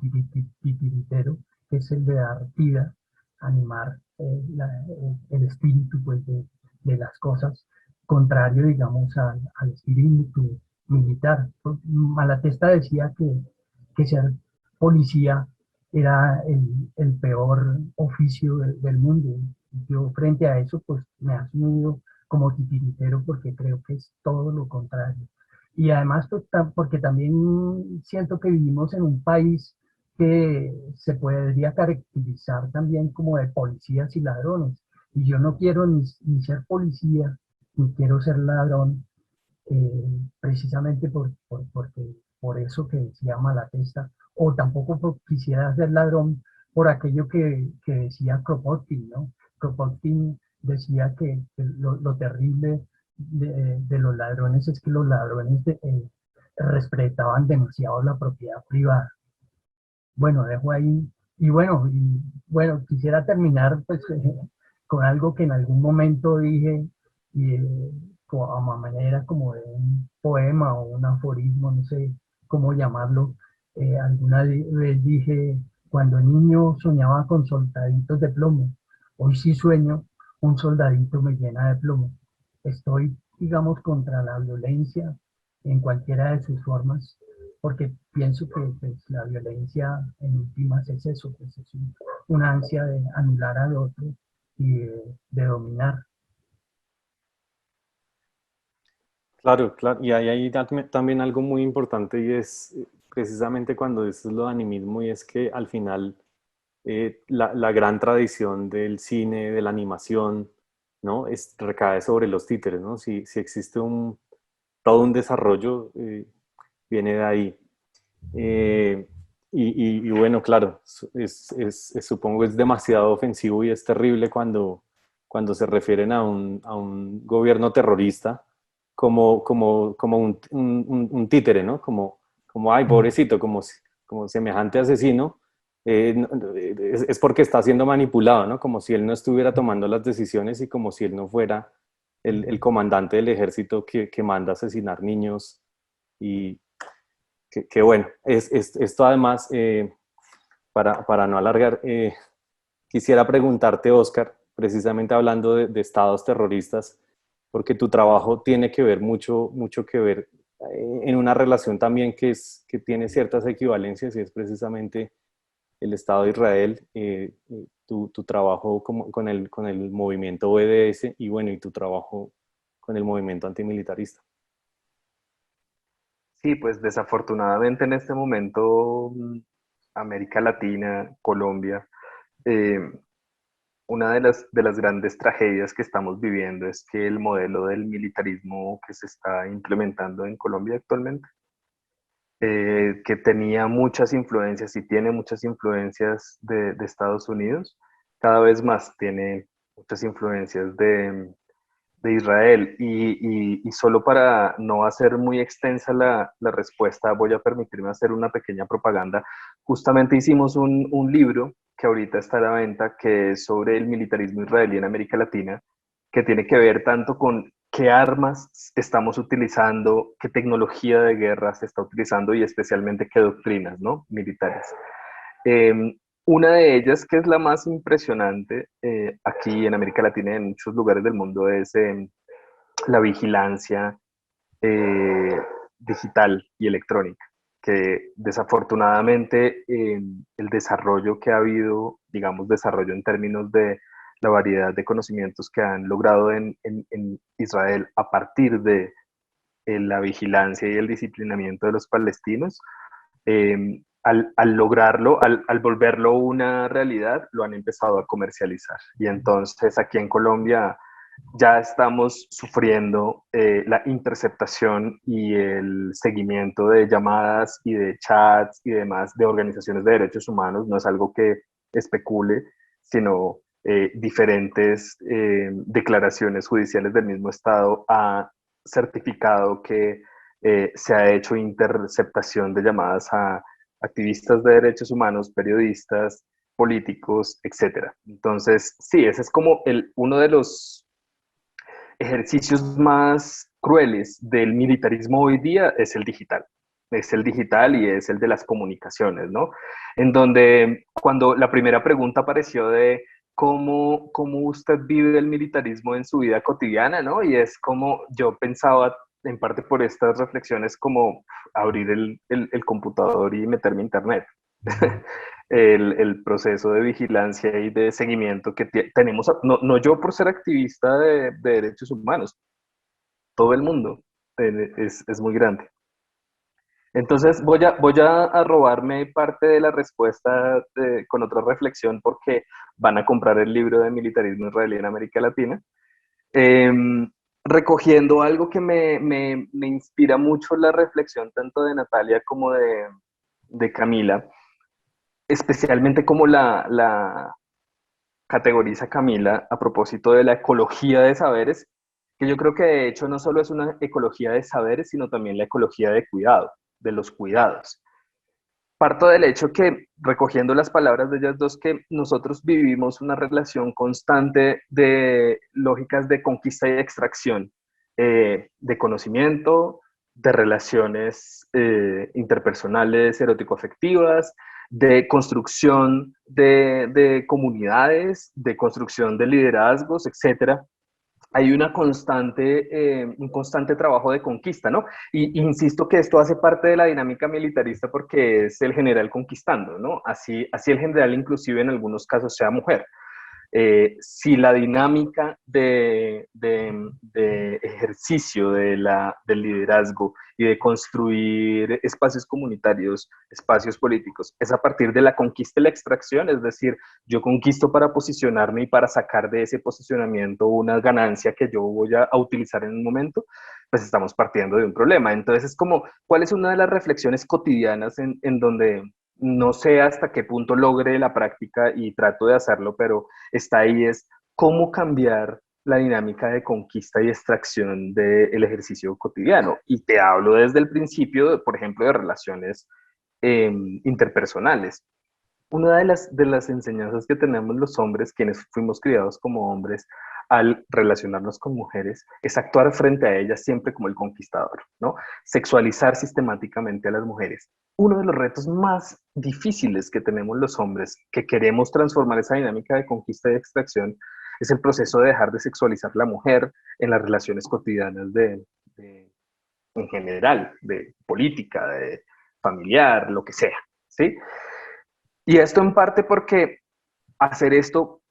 titiritero, que es el de dar vida, animar el espíritu pues de las cosas, contrario digamos al espíritu militar. Malatesta decía que ser policía era el peor oficio del mundo. Yo frente a eso pues me he asumido como titiritero, porque creo que es todo lo contrario. Y además pues, porque también siento que vivimos en un país que se podría caracterizar también como de policías y ladrones. Y yo no quiero ni ser policía, ni quiero ser ladrón, precisamente por eso que decía Malatesta, o tampoco quisiera ser ladrón por aquello que decía Kropotkin, ¿no? Kropotkin decía que lo terrible de los ladrones es que los ladrones respetaban demasiado la propiedad privada. Bueno, dejo ahí. Y bueno, quisiera terminar pues, con algo que en algún momento dije, y, a manera como de un poema o un aforismo, no sé cómo llamarlo. Alguna vez dije, cuando niño soñaba con soldaditos de plomo, hoy sí sueño, un soldadito me llena de plomo. Estoy, digamos, contra la violencia en cualquiera de sus formas, porque pienso que pues, la violencia en últimas es eso, pues, es una ansia de anular al otro y de dominar. Claro, claro. Y hay también algo muy importante y es precisamente cuando dices lo de animismo y es que al final la gran tradición del cine, de la animación, ¿no? Recae sobre los títeres, ¿no? Si existe todo un desarrollo, viene de ahí. Eh, y bueno, claro, supongo que es demasiado ofensivo y es terrible cuando se refieren a un gobierno terrorista como un títere, ¿no? Como, ay, pobrecito, como semejante asesino, es porque está siendo manipulado, ¿no? Como si él no estuviera tomando las decisiones y como si él no fuera el comandante del ejército que manda a asesinar niños y que bueno, esto además, para no alargar, quisiera preguntarte, Oscar, precisamente hablando de estados terroristas, porque tu trabajo tiene que ver mucho que ver en una relación también que tiene ciertas equivalencias y es precisamente el Estado de Israel, tu trabajo con el movimiento BDS y bueno, y tu trabajo con el movimiento antimilitarista. Sí, pues desafortunadamente en este momento América Latina, Colombia, eh, una de las grandes tragedias que estamos viviendo es que el modelo del militarismo que se está implementando en Colombia actualmente, que tenía muchas influencias y tiene muchas influencias de Estados Unidos, cada vez más tiene muchas influencias de Israel. Y solo para no hacer muy extensa la respuesta, voy a permitirme hacer una pequeña propaganda. Justamente hicimos un libro que ahorita está a la venta, que es sobre el militarismo israelí en América Latina, que tiene que ver tanto con qué armas estamos utilizando, qué tecnología de guerra se está utilizando y especialmente qué doctrinas, ¿no?, militares. Una de ellas, que es la más impresionante aquí en América Latina y en muchos lugares del mundo, es la vigilancia eh, digital y electrónica, que desafortunadamente el desarrollo que ha habido, digamos, desarrollo en términos de la variedad de conocimientos que han logrado en Israel a partir de la vigilancia y el disciplinamiento de los palestinos, al lograrlo, al volverlo una realidad, lo han empezado a comercializar. Y entonces aquí en Colombia ya estamos sufriendo la interceptación y el seguimiento de llamadas y de chats y demás de organizaciones de derechos humanos. No es algo que especule, sino diferentes declaraciones judiciales del mismo Estado ha certificado que se ha hecho interceptación de llamadas a activistas de derechos humanos, periodistas, políticos, etcétera. Entonces, sí, ese es como uno de los ejercicios más crueles del militarismo hoy día, es el digital. Es el digital y es el de las comunicaciones, ¿no? En donde cuando la primera pregunta apareció de cómo usted vive el militarismo en su vida cotidiana, ¿no? Y es como yo pensaba, en parte por estas reflexiones, como abrir el computador y meterme a internet. el proceso de vigilancia y de seguimiento que tenemos, no yo por ser activista de derechos humanos, todo el mundo es muy grande. Entonces voy a robarme parte de la respuesta con otra reflexión porque van a comprar el libro de militarismo israelí en América Latina, eh, recogiendo algo que me inspira mucho la reflexión tanto de Natalia como de Camila, especialmente como la categoriza Camila a propósito de la ecología de saberes, que yo creo que de hecho no solo es una ecología de saberes, sino también la ecología de cuidado, de los cuidados. Parto del hecho que, recogiendo las palabras de ellas dos, que nosotros vivimos una relación constante de lógicas de conquista y de extracción, de conocimiento, de relaciones interpersonales, erótico-afectivas, de construcción de comunidades, de construcción de liderazgos, etcétera. Hay un constante trabajo de conquista, ¿no? Y insisto que esto hace parte de la dinámica militarista porque es el general conquistando, ¿no? Así el general inclusive en algunos casos sea mujer. Si la dinámica de ejercicio del liderazgo y de construir espacios comunitarios, espacios políticos, es a partir de la conquista y la extracción, es decir, yo conquisto para posicionarme y para sacar de ese posicionamiento una ganancia que yo voy a utilizar en un momento, pues estamos partiendo de un problema. Entonces es como, ¿cuál es una de las reflexiones cotidianas en donde no sé hasta qué punto logre la práctica y trato de hacerlo, pero está ahí, es cómo cambiar la dinámica de conquista y extracción del ejercicio cotidiano? Y te hablo desde el principio, por ejemplo, de relaciones interpersonales. Una de las enseñanzas que tenemos los hombres, quienes fuimos criados como hombres, al relacionarnos con mujeres, es actuar frente a ellas siempre como el conquistador, ¿no? Sexualizar sistemáticamente a las mujeres. Uno de los retos más difíciles que tenemos los hombres, que queremos transformar esa dinámica de conquista y extracción, es el proceso de dejar de sexualizar la mujer en las relaciones cotidianas en general, de política, de familiar, lo que sea, ¿sí? Y esto en parte porque hacer esto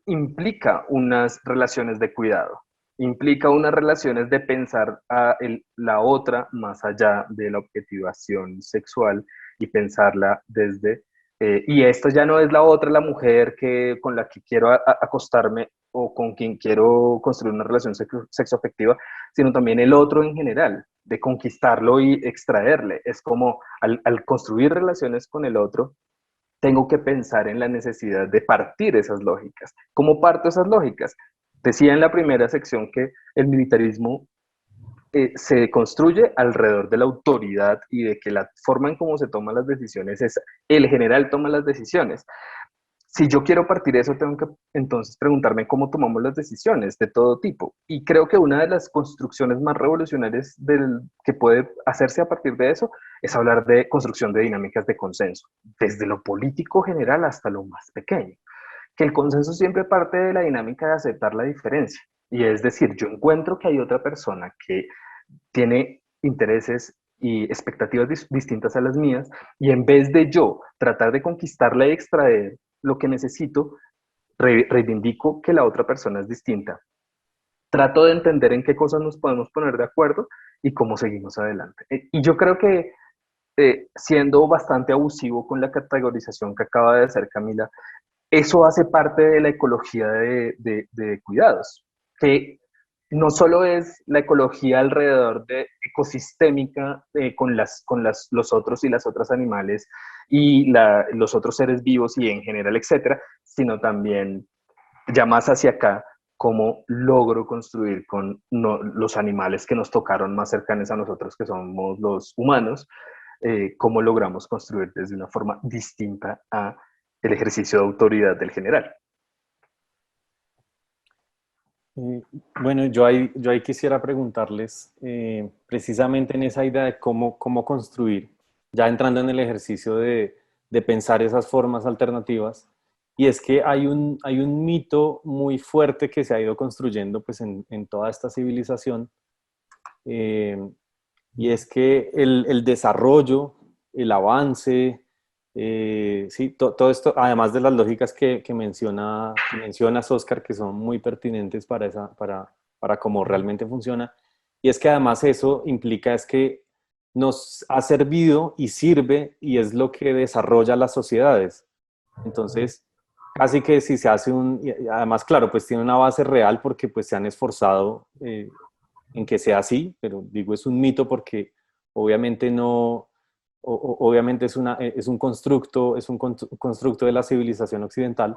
implica unas relaciones de cuidado, implica unas relaciones de pensar a la otra más allá de la objetivación sexual y pensarla desde, y esta ya no es la otra, la mujer con la que quiero acostarme o con quien quiero construir una relación sexoafectiva, sino también el otro en general, de conquistarlo y extraerle. Es como al construir relaciones con el otro, tengo que pensar en la necesidad de partir esas lógicas. ¿Cómo parto esas lógicas? Decía en la primera sección que el militarismo se construye alrededor de la autoridad y de que la forma en cómo se toman las decisiones es el general toma las decisiones. Si yo quiero partir eso, tengo que entonces preguntarme cómo tomamos las decisiones de todo tipo. Y creo que una de las construcciones más revolucionarias que puede hacerse a partir de eso es hablar de construcción de dinámicas de consenso, desde lo político general hasta lo más pequeño. Que el consenso siempre parte de la dinámica de aceptar la diferencia. Y es decir, yo encuentro que hay otra persona que tiene intereses y expectativas distintas a las mías, y en vez de yo tratar de conquistarla y extraer lo que necesito, reivindico que la otra persona es distinta. Trato de entender en qué cosas nos podemos poner de acuerdo y cómo seguimos adelante. Y yo creo que siendo bastante abusivo con la categorización que acaba de hacer Camila, eso hace parte de la ecología de cuidados, que no solo es la ecología alrededor de ecosistémica los otros y las otras animales y los otros seres vivos y en general, etcétera, sino también ya más hacia acá, cómo logro construir con los animales que nos tocaron más cercanos a nosotros, que somos los humanos, cómo logramos construir desde una forma distinta a el ejercicio de autoridad del general. Bueno, yo ahí quisiera preguntarles precisamente en esa idea de cómo construir, ya entrando en el ejercicio de pensar esas formas alternativas, y es que hay un mito muy fuerte que se ha ido construyendo pues, en toda esta civilización, y es que el desarrollo, el avance, sí, todo esto, además de las lógicas que mencionas, Oscar, que son muy pertinentes para cómo realmente funciona, y es que además eso implica es que nos ha servido y sirve y es lo que desarrolla las sociedades. Entonces, casi que si se hace y además, claro, pues tiene una base real porque pues se han esforzado en que sea así, pero digo, es un mito porque obviamente no, obviamente es un constructo de la civilización occidental,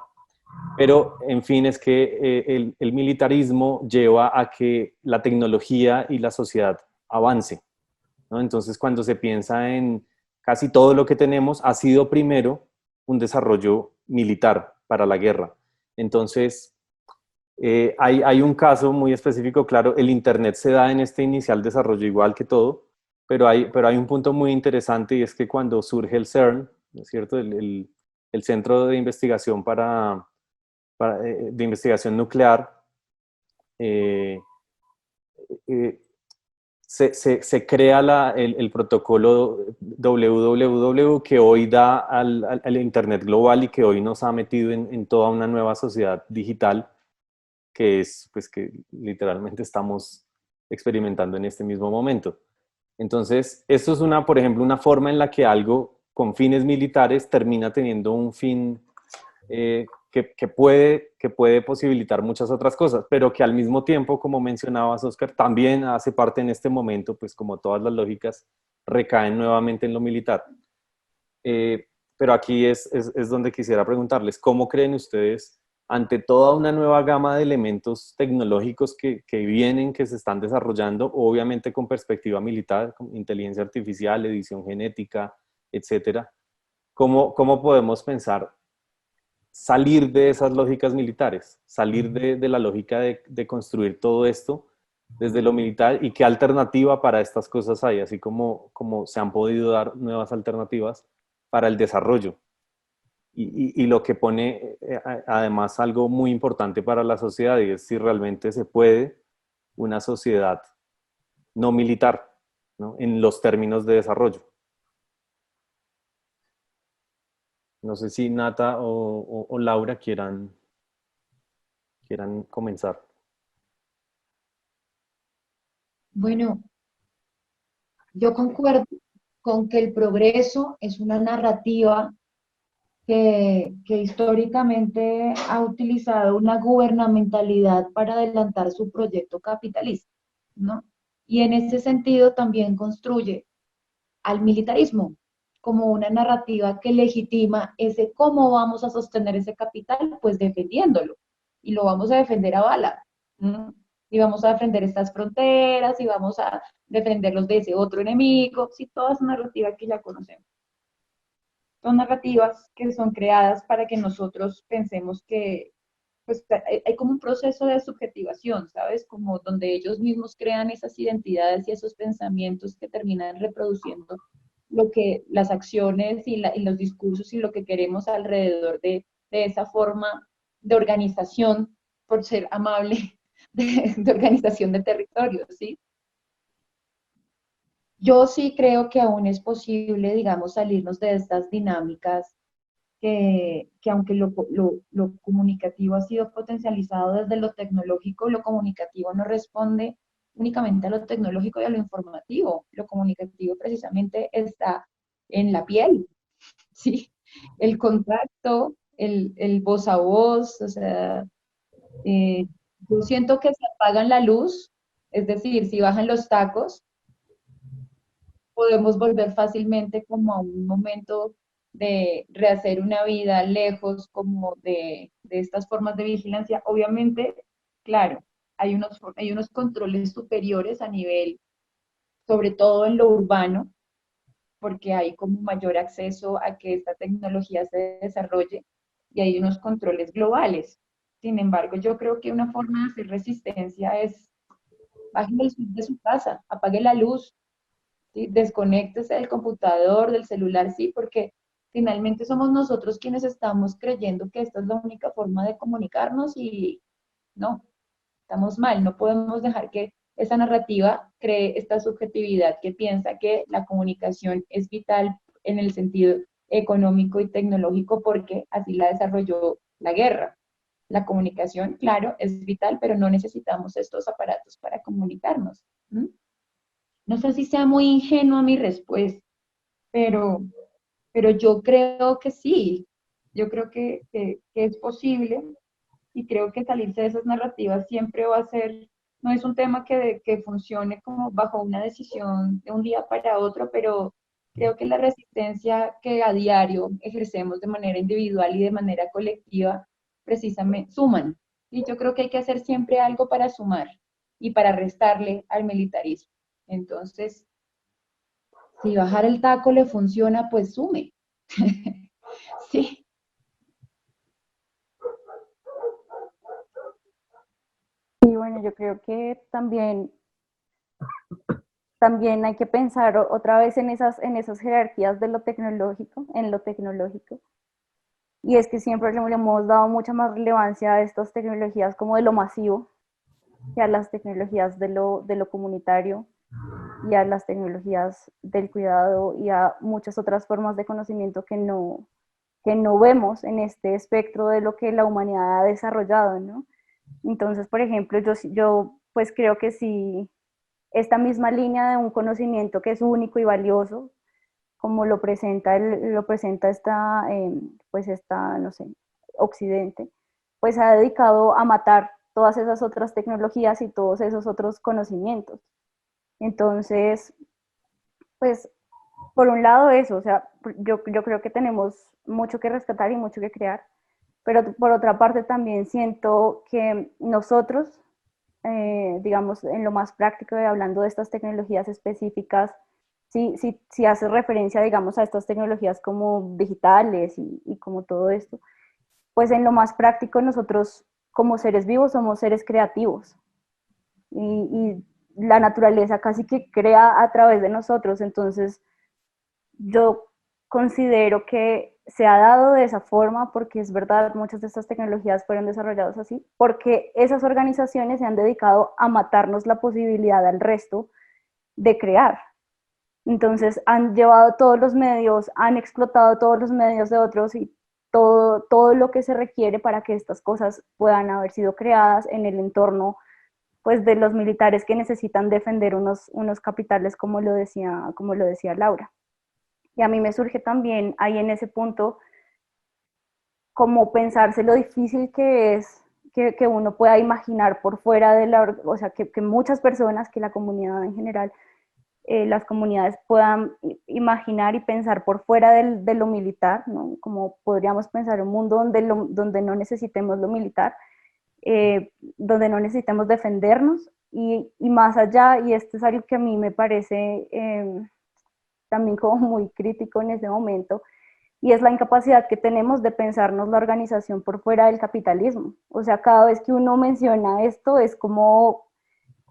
pero en fin, es que el militarismo lleva a que la tecnología y la sociedad avance, ¿no? Entonces, cuando se piensa en casi todo lo que tenemos, ha sido primero un desarrollo militar para la guerra. Entonces, hay un caso muy específico, claro, el Internet se da en este inicial desarrollo igual que todo, pero hay un punto muy interesante y es que cuando surge el CERN, ¿no es cierto? El Centro de Investigación de Investigación Nuclear, eh, eh, se crea el protocolo WWW que hoy da al Internet global y que hoy nos ha metido en toda una nueva sociedad digital que es pues que literalmente estamos experimentando en este mismo momento. Entonces, esto es por ejemplo, una forma en la que algo con fines militares termina teniendo un fin que puede posibilitar muchas otras cosas, pero que al mismo tiempo, como mencionabas, Oscar, también hace parte en este momento, pues como todas las lógicas, recaen nuevamente en lo militar. Pero aquí es donde quisiera preguntarles, ¿cómo creen ustedes, ante toda una nueva gama de elementos tecnológicos que vienen, que se están desarrollando, obviamente con perspectiva militar, con inteligencia artificial, edición genética, etcétera, cómo podemos pensar salir de esas lógicas militares, salir de la lógica de construir todo esto desde lo militar y qué alternativa para estas cosas hay, así como se han podido dar nuevas alternativas para el desarrollo? Y lo que pone además algo muy importante para la sociedad y es si realmente se puede una sociedad no militar, ¿no? En los términos de desarrollo. No sé si Nata o Laura quieran comenzar. Bueno, yo concuerdo con que el progreso es una narrativa que históricamente ha utilizado una gubernamentalidad para adelantar su proyecto capitalista, ¿no? Y en ese sentido también construye al militarismo como una narrativa que legitima ese cómo vamos a sostener ese capital, pues defendiéndolo. Y lo vamos a defender a bala. ¿No? Y vamos a defender estas fronteras, y vamos a defenderlos de ese otro enemigo. Sí, toda esa narrativa que ya conocemos. Son narrativas que son creadas para que nosotros pensemos que pues hay como un proceso de subjetivación, ¿sabes? Como donde ellos mismos crean esas identidades y esos pensamientos que terminan reproduciendo lo que las acciones y los discursos y lo que queremos alrededor de esa forma de organización, por ser amable, de organización de territorios, ¿sí? Yo sí creo que aún es posible, digamos, salirnos de estas dinámicas que aunque lo comunicativo ha sido potencializado desde lo tecnológico, lo comunicativo no responde únicamente a lo tecnológico y a lo informativo. Lo comunicativo precisamente está en la piel, ¿sí? El contacto, el voz a voz, o sea, eh, yo siento que se apagan la luz, es decir, si bajan los tacos, podemos volver fácilmente como a un momento de rehacer una vida lejos como de estas formas de vigilancia. Obviamente, claro, hay unos controles superiores a nivel, sobre todo en lo urbano, porque hay como mayor acceso a que esta tecnología se desarrolle y hay unos controles globales. Sin embargo, yo creo que una forma de hacer resistencia es baje el switch de su casa, apague la luz, ¿sí? Desconéctese del computador, del celular, sí, porque finalmente somos nosotros quienes estamos creyendo que esta es la única forma de comunicarnos y no, estamos mal, no podemos dejar que esa narrativa cree esta subjetividad que piensa que la comunicación es vital en el sentido económico y tecnológico porque así la desarrolló la guerra. La comunicación, claro, es vital, pero no necesitamos estos aparatos para comunicarnos. ¿Mm? No sé si sea muy ingenua mi respuesta, pero, pero yo creo que sí. Yo creo que es posible y creo que salirse de esas narrativas siempre va a ser, no es un tema que funcione como bajo una decisión de un día para otro, pero creo que la resistencia que a diario ejercemos de manera individual y de manera colectiva precisamente suman. Y yo creo que hay que hacer siempre algo para sumar y para restarle al militarismo. Entonces, si bajar el taco le funciona, pues sume. Sí. Y bueno, yo creo que también hay que pensar otra vez en esas jerarquías de lo tecnológico, en lo tecnológico. Y es que siempre le hemos dado mucha más relevancia a estas tecnologías como de lo masivo que a las tecnologías de lo comunitario y a las tecnologías del cuidado y a muchas otras formas de conocimiento que no vemos en este espectro de lo que la humanidad ha desarrollado, ¿no? Entonces, por ejemplo, yo pues creo que si esta misma línea de un conocimiento que es único y valioso, como lo presenta pues esta, no sé, Occidente, pues ha dedicado a matar todas esas otras tecnologías y todos esos otros conocimientos. Entonces, pues, por un lado eso, o sea, yo creo que tenemos mucho que rescatar y mucho que crear, pero por otra parte también siento que nosotros, digamos, en lo más práctico, hablando de estas tecnologías específicas, si hace referencia, digamos, a estas tecnologías como digitales y como todo esto, pues en lo más práctico nosotros como seres vivos somos seres creativos y la naturaleza casi que crea a través de nosotros, entonces yo considero que se ha dado de esa forma porque es verdad, muchas de estas tecnologías fueron desarrolladas así, porque esas organizaciones se han dedicado a matarnos la posibilidad al resto de crear. Entonces han llevado todos los medios, han explotado todos los medios de otros y todo lo que se requiere para que estas cosas puedan haber sido creadas en el entorno pues, de los militares que necesitan defender unos capitales, como lo decía Laura. Y a mí me surge también ahí en ese punto como pensarse lo difícil que es que uno pueda imaginar por fuera de o sea, que muchas personas, que la comunidad en general, las comunidades puedan imaginar y pensar por fuera de lo militar, ¿no? Como podríamos pensar un mundo donde no necesitemos lo militar, donde no necesitemos defendernos y más allá, y esto es algo que a mí me parece también como muy crítico en ese momento, y es la incapacidad que tenemos de pensarnos la organización por fuera del capitalismo. O sea, cada vez que uno menciona esto es como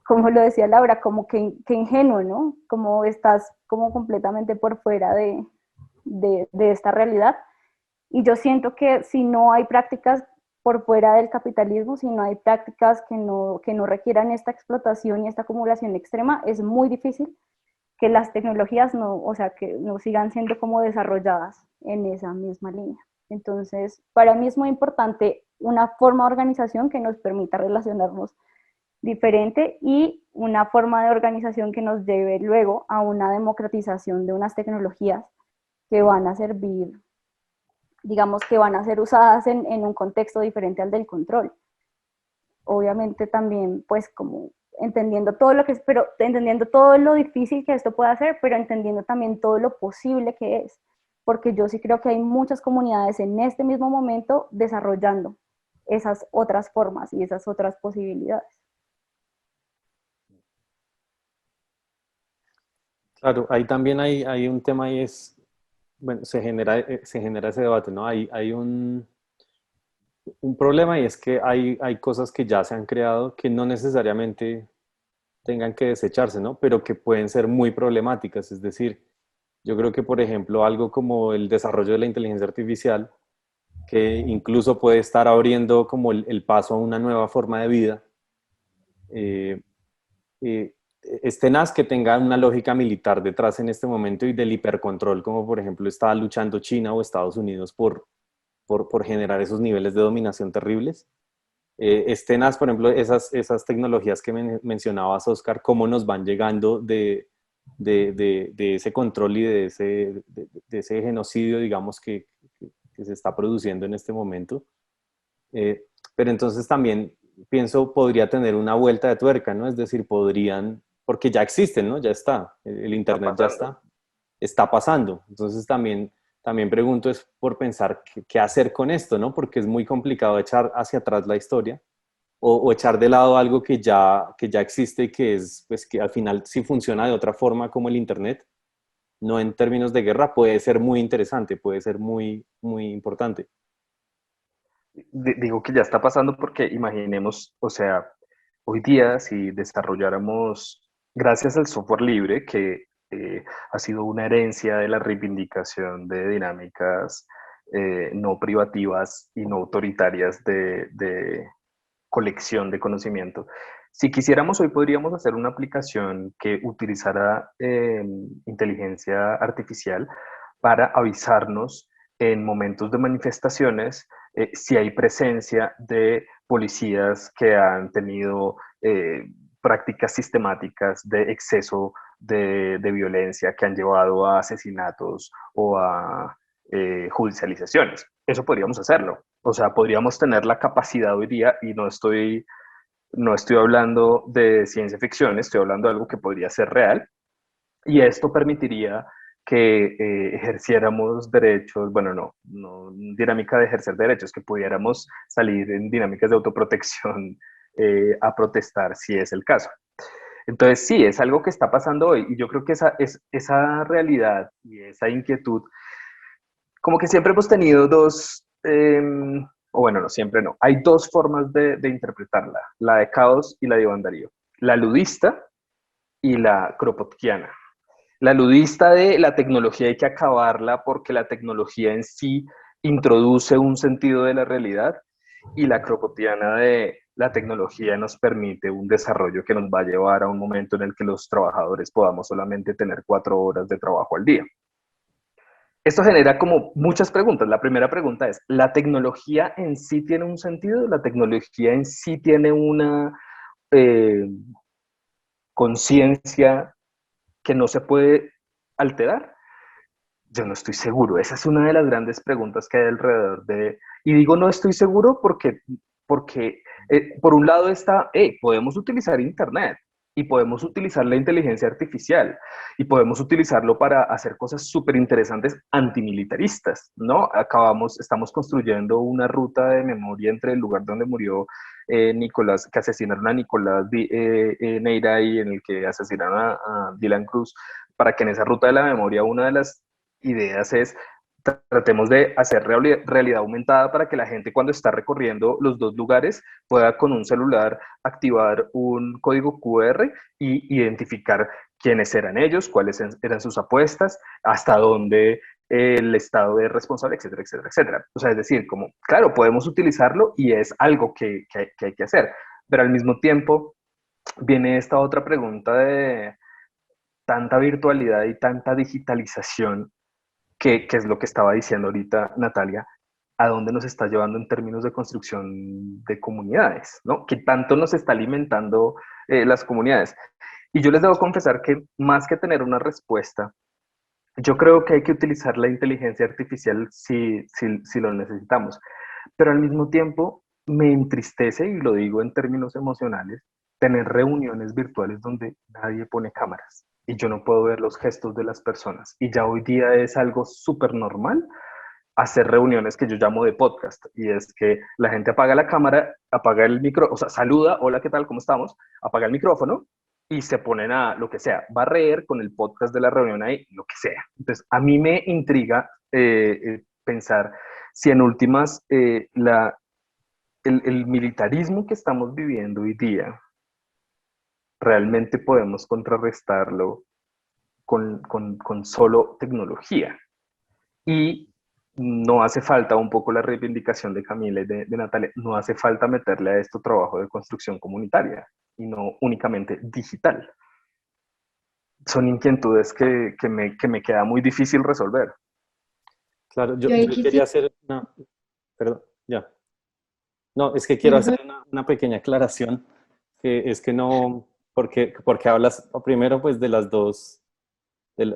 lo decía Laura, como que ingenuo, ¿no? Como estás como completamente por fuera de esta realidad. Y yo siento que si no hay prácticas por fuera del capitalismo, si no hay prácticas que no requieran esta explotación y esta acumulación extrema, es muy difícil que las tecnologías no, o sea, que no sigan siendo como desarrolladas en esa misma línea. Entonces, para mí es muy importante una forma de organización que nos permita relacionarnos diferente y una forma de organización que nos lleve luego a una democratización de unas tecnologías que van a servir, digamos, que van a ser usadas en un contexto diferente al del control. Obviamente también, pues, como entendiendo todo lo que es, pero entendiendo todo lo difícil que esto puede hacer, pero entendiendo también todo lo posible que es, porque yo sí creo que hay muchas comunidades en este mismo momento desarrollando esas otras formas y esas otras posibilidades. Claro, ahí también hay un tema y es, bueno, se genera ese debate, ¿no? Hay un problema y es que hay cosas que ya se han creado que no necesariamente tengan que desecharse, ¿no? Pero que pueden ser muy problemáticas. Es decir, yo creo que, por ejemplo, algo como el desarrollo de la inteligencia artificial, que incluso puede estar abriendo como el paso a una nueva forma de vida, eh, es tenaz que tenga una lógica militar detrás en este momento y del hipercontrol, como por ejemplo está luchando China o Estados Unidos por generar esos niveles de dominación terribles. Es tenaz, por ejemplo, esas tecnologías que mencionabas, Oscar, cómo nos van llegando de ese control y de ese genocidio, digamos, que se está produciendo en este momento. Pero entonces también pienso, podría tener una vuelta de tuerca, ¿no? Es decir, podrían, porque ya existen, ¿no? Ya está, el Internet ya está pasando. Entonces también pregunto es por pensar qué hacer con esto, ¿no? Porque es muy complicado echar hacia atrás la historia o echar de lado algo que ya existe y que es, pues que al final si funciona de otra forma como el Internet, no en términos de guerra, puede ser muy interesante, puede ser muy, muy importante. Digo que ya está pasando porque imaginemos, o sea, hoy día si desarrolláramos, gracias al software libre, que ha sido una herencia de la reivindicación de dinámicas no privativas y no autoritarias de colección de conocimiento. Si quisiéramos, hoy podríamos hacer una aplicación que utilizara inteligencia artificial para avisarnos en momentos de manifestaciones si hay presencia de policías que han tenido prácticas sistemáticas de exceso de violencia que han llevado a asesinatos o a judicializaciones. Eso podríamos hacerlo. O sea, podríamos tener la capacidad hoy día, y no estoy hablando de ciencia ficción, estoy hablando de algo que podría ser real, y esto permitiría que ejerciéramos derechos, bueno, no dinámica de ejercer derechos, que pudiéramos salir en dinámicas de autoprotección a protestar si es el caso. Entonces, sí, es algo que está pasando hoy, y yo creo que esa realidad y esa inquietud, como que siempre hemos tenido dos, o bueno, no siempre no, hay dos formas de interpretarla, la de Caos y la de Iván Darío, la ludista y la kropotkiana. La ludista de la tecnología hay que acabarla porque la tecnología en sí introduce un sentido de la realidad, y la kropotkiana de la tecnología nos permite un desarrollo que nos va a llevar a un momento en el que los trabajadores podamos solamente tener 4 horas de trabajo al día. Esto genera como muchas preguntas. La primera pregunta es, ¿la tecnología en sí tiene un sentido? ¿La tecnología en sí tiene una eh, conciencia que no se puede alterar? Yo no estoy seguro. Esa es una de las grandes preguntas que hay alrededor de... Y digo no estoy seguro porque por un lado está, podemos utilizar Internet y podemos utilizar la inteligencia artificial y podemos utilizarlo para hacer cosas súper interesantes antimilitaristas, ¿no? Estamos construyendo una ruta de memoria entre el lugar donde murió Nicolás, que asesinaron a Nicolás Neira, y en el que asesinaron a Dylan Cruz, para que en esa ruta de la memoria una de las ideas es tratemos de hacer realidad aumentada para que la gente, cuando está recorriendo los dos lugares, pueda con un celular activar un código QR y identificar quiénes eran ellos, cuáles eran sus apuestas, hasta dónde el Estado es responsable, etcétera, etcétera, etcétera. O sea, es decir, como, claro, podemos utilizarlo y es algo que hay que hacer, pero al mismo tiempo viene esta otra pregunta de tanta virtualidad y tanta digitalización, que es lo que estaba diciendo ahorita Natalia, a dónde nos está llevando en términos de construcción de comunidades, ¿no? ¿Qué tanto nos está alimentando las comunidades? Y yo les debo confesar que más que tener una respuesta, yo creo que hay que utilizar la inteligencia artificial si lo necesitamos, pero al mismo tiempo me entristece, y lo digo en términos emocionales, tener reuniones virtuales donde nadie pone cámaras y yo no puedo ver los gestos de las personas. Y ya hoy día es algo súper normal hacer reuniones que yo llamo de podcast, y es que la gente apaga la cámara, apaga el micro, o sea, saluda, hola, ¿qué tal? ¿Cómo estamos? Apaga el micrófono y se ponen a lo que sea, barrer con el podcast de la reunión ahí, lo que sea. Entonces, a mí me intriga pensar si en últimas el militarismo que estamos viviendo hoy día realmente podemos contrarrestarlo con solo tecnología. Y no hace falta, un poco la reivindicación de Camila y de Natalia, no hace falta meterle a esto trabajo de construcción comunitaria y no únicamente digital. son inquietudes que me queda muy difícil resolver. Claro, Yo ahí yo quería quisiera, hacer una, perdón, ya. No, es que quiero perdón, hacer una pequeña aclaración, que es que no, porque hablas primero pues de las dos,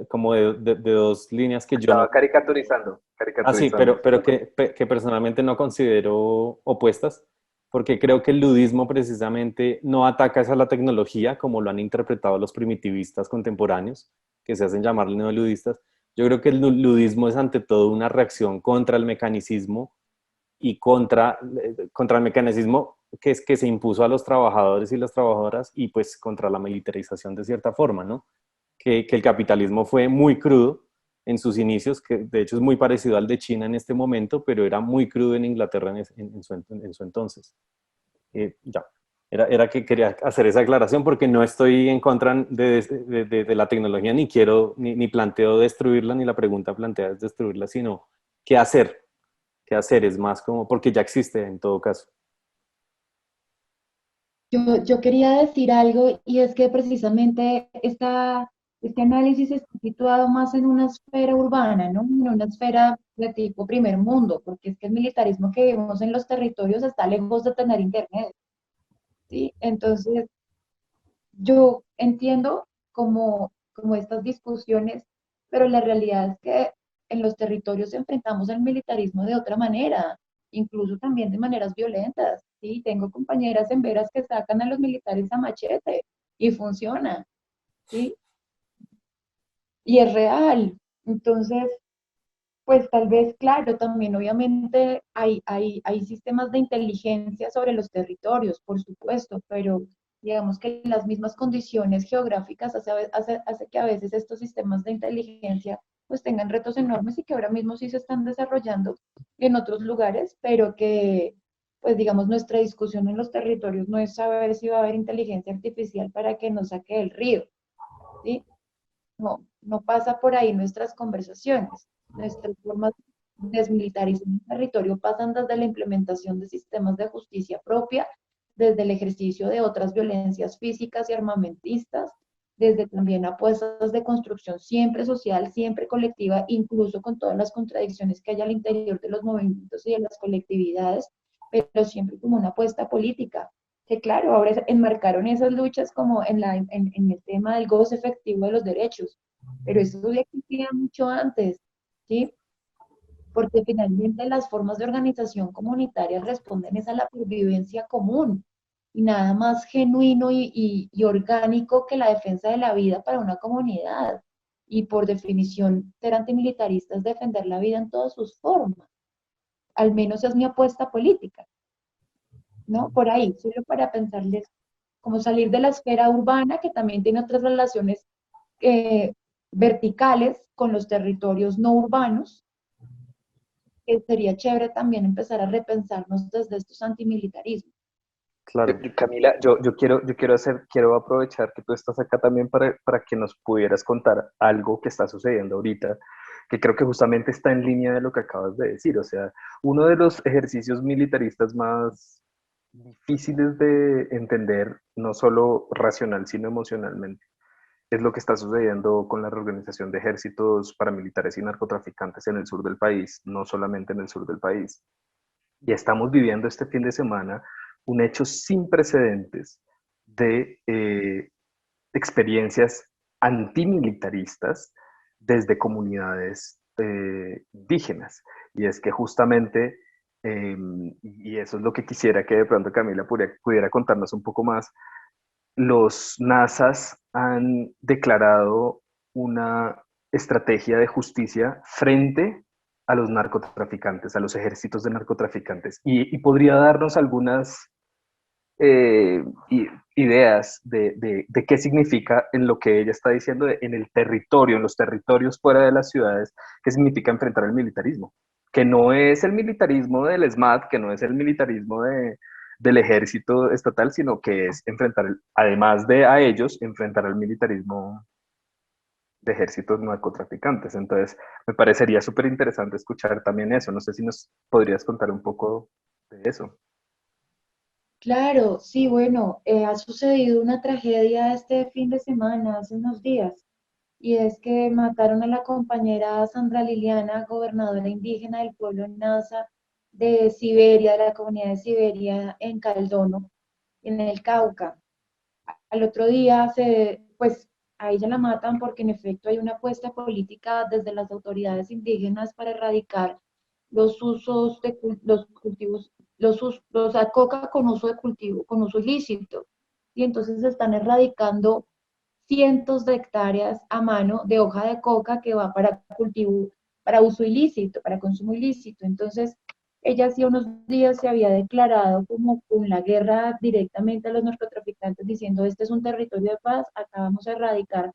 como de dos líneas que yo no. Estaba caricaturizando, Ah, sí, caricaturizando. que personalmente no considero opuestas, porque creo que el ludismo precisamente no ataca a la tecnología como lo han interpretado los primitivistas contemporáneos, que se hacen llamar neoludistas. Yo creo que el ludismo es ante todo una reacción contra el mecanicismo y contra el mecanismo que se impuso a los trabajadores y las trabajadoras y pues contra la militarización de cierta forma, ¿no? Que el capitalismo fue muy crudo en sus inicios, que de hecho es muy parecido al de China en este momento, pero era muy crudo en Inglaterra en su entonces. Ya, era que quería hacer esa aclaración porque no estoy en contra de la tecnología, ni quiero, ni planteo destruirla, ni la pregunta planteada es destruirla, sino qué hacer. ¿Qué hacer? Es más como porque ya existe en todo caso. yo quería decir algo y es que precisamente este análisis está situado más en una esfera urbana, ¿no? En una esfera de tipo primer mundo, porque es que el militarismo que vemos en los territorios está lejos de tener internet, ¿sí? Entonces, yo entiendo como estas discusiones, pero la realidad es que en los territorios enfrentamos el militarismo de otra manera, incluso también de maneras violentas. Sí, tengo compañeras en veras que sacan a los militares a machete y funciona, ¿sí? Y es real. Entonces, pues tal vez, claro, también obviamente hay sistemas de inteligencia sobre los territorios, por supuesto, pero digamos que las mismas condiciones geográficas hace que a veces estos sistemas de inteligencia pues tengan retos enormes y que ahora mismo sí se están desarrollando en otros lugares, pero que pues digamos nuestra discusión en los territorios no es saber si va a haber inteligencia artificial para que nos saque del río, ¿sí? No, no pasa por ahí nuestras conversaciones. Nuestras formas de desmilitarizar el territorio pasan desde la implementación de sistemas de justicia propia, desde el ejercicio de otras violencias físicas y armamentistas, desde también apuestas de construcción siempre social, siempre colectiva, incluso con todas las contradicciones que hay al interior de los movimientos y de las colectividades, pero siempre como una apuesta política que claro, ahora enmarcaron esas luchas como en el tema del goce efectivo de los derechos, pero eso ya existía mucho antes, ¿sí? Porque finalmente las formas de organización comunitaria responden es a la pervivencia común y nada más genuino y orgánico que la defensa de la vida para una comunidad. Y por definición, ser antimilitarista es defender la vida en todas sus formas. Al menos es mi apuesta política. ¿No? Por ahí, solo para pensarles cómo salir de la esfera urbana, que también tiene otras relaciones eh, verticales con los territorios no urbanos, que sería chévere también empezar a repensarnos desde estos antimilitarismos. Claro. Camila, quiero aprovechar que tú estás acá también para que nos pudieras contar algo que está sucediendo ahorita, que creo que justamente está en línea de lo que acabas de decir. O sea, uno de los ejercicios militaristas más difíciles de entender, no solo racional, sino emocionalmente, es lo que está sucediendo con la reorganización de ejércitos paramilitares y narcotraficantes en el sur del país, no solamente en el sur del país. Y estamos viviendo este fin de semana un hecho sin precedentes de experiencias antimilitaristas desde comunidades indígenas. Y es que justamente, y eso es lo que quisiera que de pronto Camila pudiera contarnos un poco más, los NASAs han declarado una estrategia de justicia frente a los narcotraficantes, a los ejércitos de narcotraficantes. Y podría darnos algunas eh, ideas de qué significa en lo que ella está diciendo, en el territorio, en los territorios fuera de las ciudades, qué significa enfrentar el militarismo. Que no es el militarismo del SMAT, que no es el militarismo del ejército estatal, sino que es enfrentar, además de a ellos, enfrentar al militarismo de ejércitos narcotraficantes. Entonces, me parecería súper interesante escuchar también eso. No sé si nos podrías contar un poco de eso. Claro, sí, bueno, ha sucedido una tragedia este fin de semana, hace unos días. y es que mataron a la compañera Sandra Liliana, gobernadora indígena del pueblo Nasa de Siberia, de la comunidad de Siberia en Caldono, en el Cauca. Al otro día, pues a ella la matan porque en efecto hay una apuesta política desde las autoridades indígenas para erradicar los usos de los cultivos, la coca con uso de cultivo, con uso ilícito. Y entonces se están erradicando cientos de hectáreas a mano de hoja de coca que va para cultivo, para uso ilícito, para consumo ilícito. Entonces, ella hacía unos días se había declarado como con la guerra directamente a los narcotraficantes, diciendo, este es un territorio de paz, acá vamos a erradicar,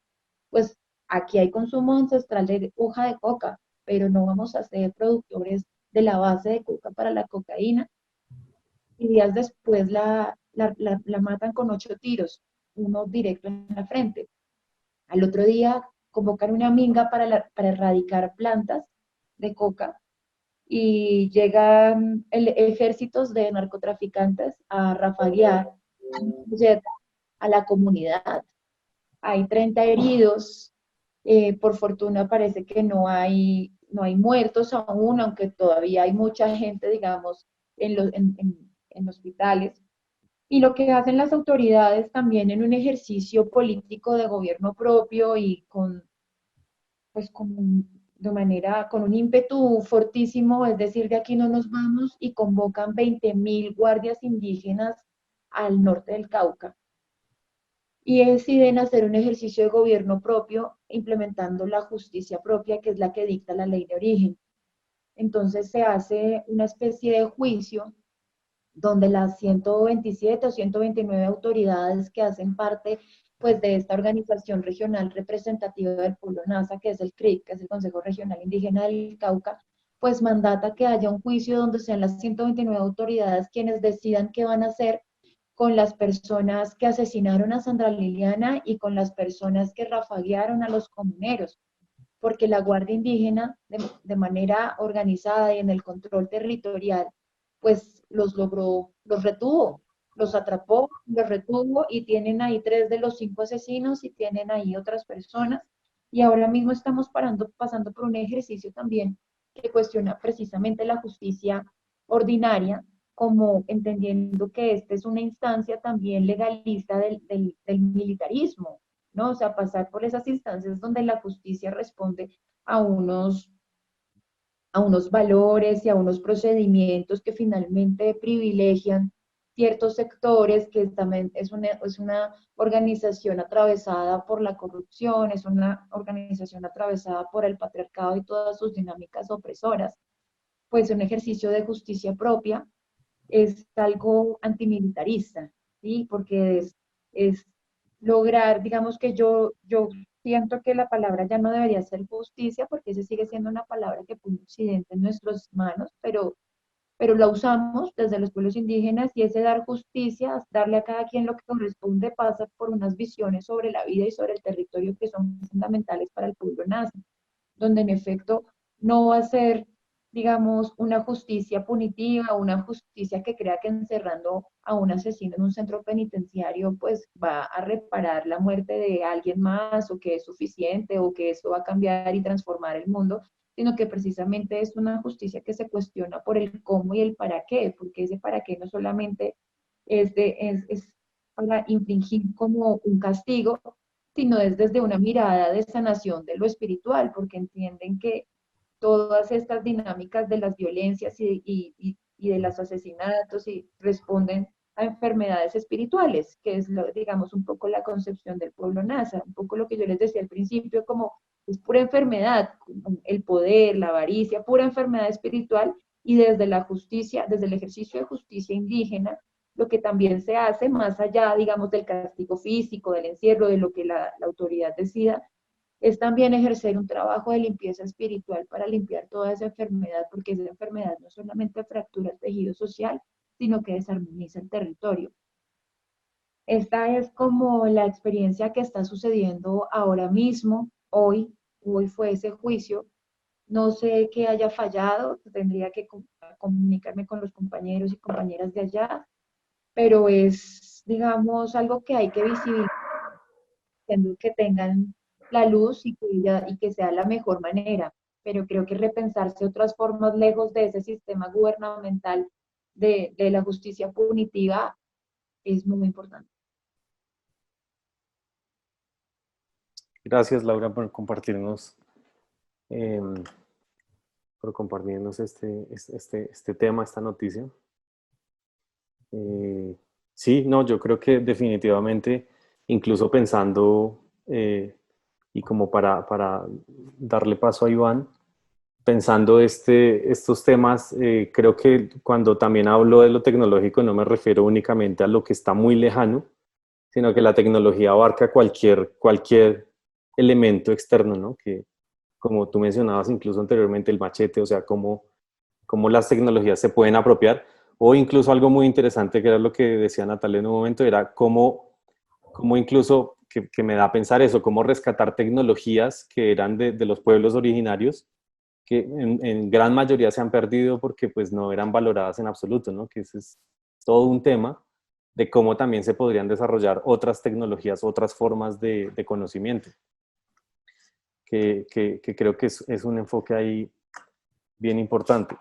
pues aquí hay consumo ancestral de hoja de coca, pero no vamos a ser productores de la base de coca para la cocaína. Y días después la matan con 8 tiros, uno directo en la frente. Al otro día convocan una minga para erradicar plantas de coca y llegan ejércitos de narcotraficantes a rafaguear a la comunidad. Hay 30 heridos, por fortuna parece que no hay muertos aún, aunque todavía hay mucha gente, digamos, en hospitales. Y lo que hacen las autoridades también en un ejercicio político de gobierno propio y pues con un ímpetu fortísimo, es decir, de aquí no nos vamos, y convocan 20.000 guardias indígenas al norte del Cauca. Y deciden hacer un ejercicio de gobierno propio, implementando la justicia propia, que es la que dicta la ley de origen. Entonces se hace una especie de juicio donde las 127 o 129 autoridades que hacen parte pues, de esta organización regional representativa del pueblo Nasa, que es el CRIC, que es el Consejo Regional Indígena del Cauca, pues mandata que haya un juicio donde sean las 129 autoridades quienes decidan qué van a hacer con las personas que asesinaron a Sandra Liliana y con las personas que rafaguearon a los comuneros, porque la Guardia Indígena, de manera organizada y en el control territorial, pues los logró, los retuvo, los atrapó, los retuvo y tienen ahí 3 de los 5 asesinos y tienen ahí otras personas. Y ahora mismo estamos pasando por un ejercicio también que cuestiona precisamente la justicia ordinaria, como entendiendo que esta es una instancia también legalista del militarismo, ¿no? O sea, pasar por esas instancias donde la justicia responde a unos, a unos valores y a unos procedimientos que finalmente privilegian ciertos sectores, que también es una organización atravesada por la corrupción, es una organización atravesada por el patriarcado y todas sus dinámicas opresoras, pues un ejercicio de justicia propia es algo antimilitarista, ¿sí? Porque es lograr, digamos que yo siento que la palabra ya no debería ser justicia, porque esa sigue siendo una palabra que pone Occidente en nuestras manos, pero la usamos desde los pueblos indígenas y ese dar justicia, darle a cada quien lo que corresponde, pasa por unas visiones sobre la vida y sobre el territorio que son fundamentales para el pueblo nazi, donde en efecto no va a ser, digamos, una justicia punitiva, una justicia que crea que encerrando a un asesino en un centro penitenciario, pues va a reparar la muerte de alguien más o que es suficiente o que eso va a cambiar y transformar el mundo, sino que precisamente es una justicia que se cuestiona por el cómo y el para qué, porque ese para qué no solamente es para infringir como un castigo, sino es desde una mirada de sanación de lo espiritual, porque entienden que todas estas dinámicas de las violencias y de los asesinatos y responden a enfermedades espirituales, que es, digamos, un poco la concepción del pueblo Nasa, un poco lo que yo les decía al principio, como es pura enfermedad, el poder, la avaricia, pura enfermedad espiritual, y desde la justicia, desde el ejercicio de justicia indígena, lo que también se hace, más allá, digamos, del castigo físico, del encierro, de lo que la autoridad decida, es también ejercer un trabajo de limpieza espiritual para limpiar toda esa enfermedad, porque esa enfermedad no solamente fractura el tejido social, sino que desarmoniza el territorio. Esta es como la experiencia que está sucediendo ahora mismo, hoy fue ese juicio. No sé qué haya fallado, tendría que comunicarme con los compañeros y compañeras de allá, pero es, digamos, algo que hay que visibilizar, que tengan la luz y que sea la mejor manera. Pero creo que repensarse otras formas lejos de ese sistema gubernamental de la justicia punitiva es muy importante. Gracias, Laura, eh, por compartirnos este tema, esta noticia. Sí, no, yo creo que definitivamente, incluso pensando, y como para darle paso a Iván, pensando estos temas, creo que cuando también hablo de lo tecnológico no me refiero únicamente a lo que está muy lejano, sino que la tecnología abarca cualquier elemento externo, ¿no? Que, como tú mencionabas incluso anteriormente, el machete, o sea, cómo las tecnologías se pueden apropiar, o incluso algo muy interesante, que era lo que decía Natalia en un momento, era cómo incluso, que me da a pensar eso, cómo rescatar tecnologías que eran de los pueblos originarios, que en gran mayoría se han perdido porque pues no eran valoradas en absoluto, ¿no? Que ese es todo un tema de cómo también se podrían desarrollar otras tecnologías, otras formas de conocimiento, que creo que es un enfoque ahí bien importante.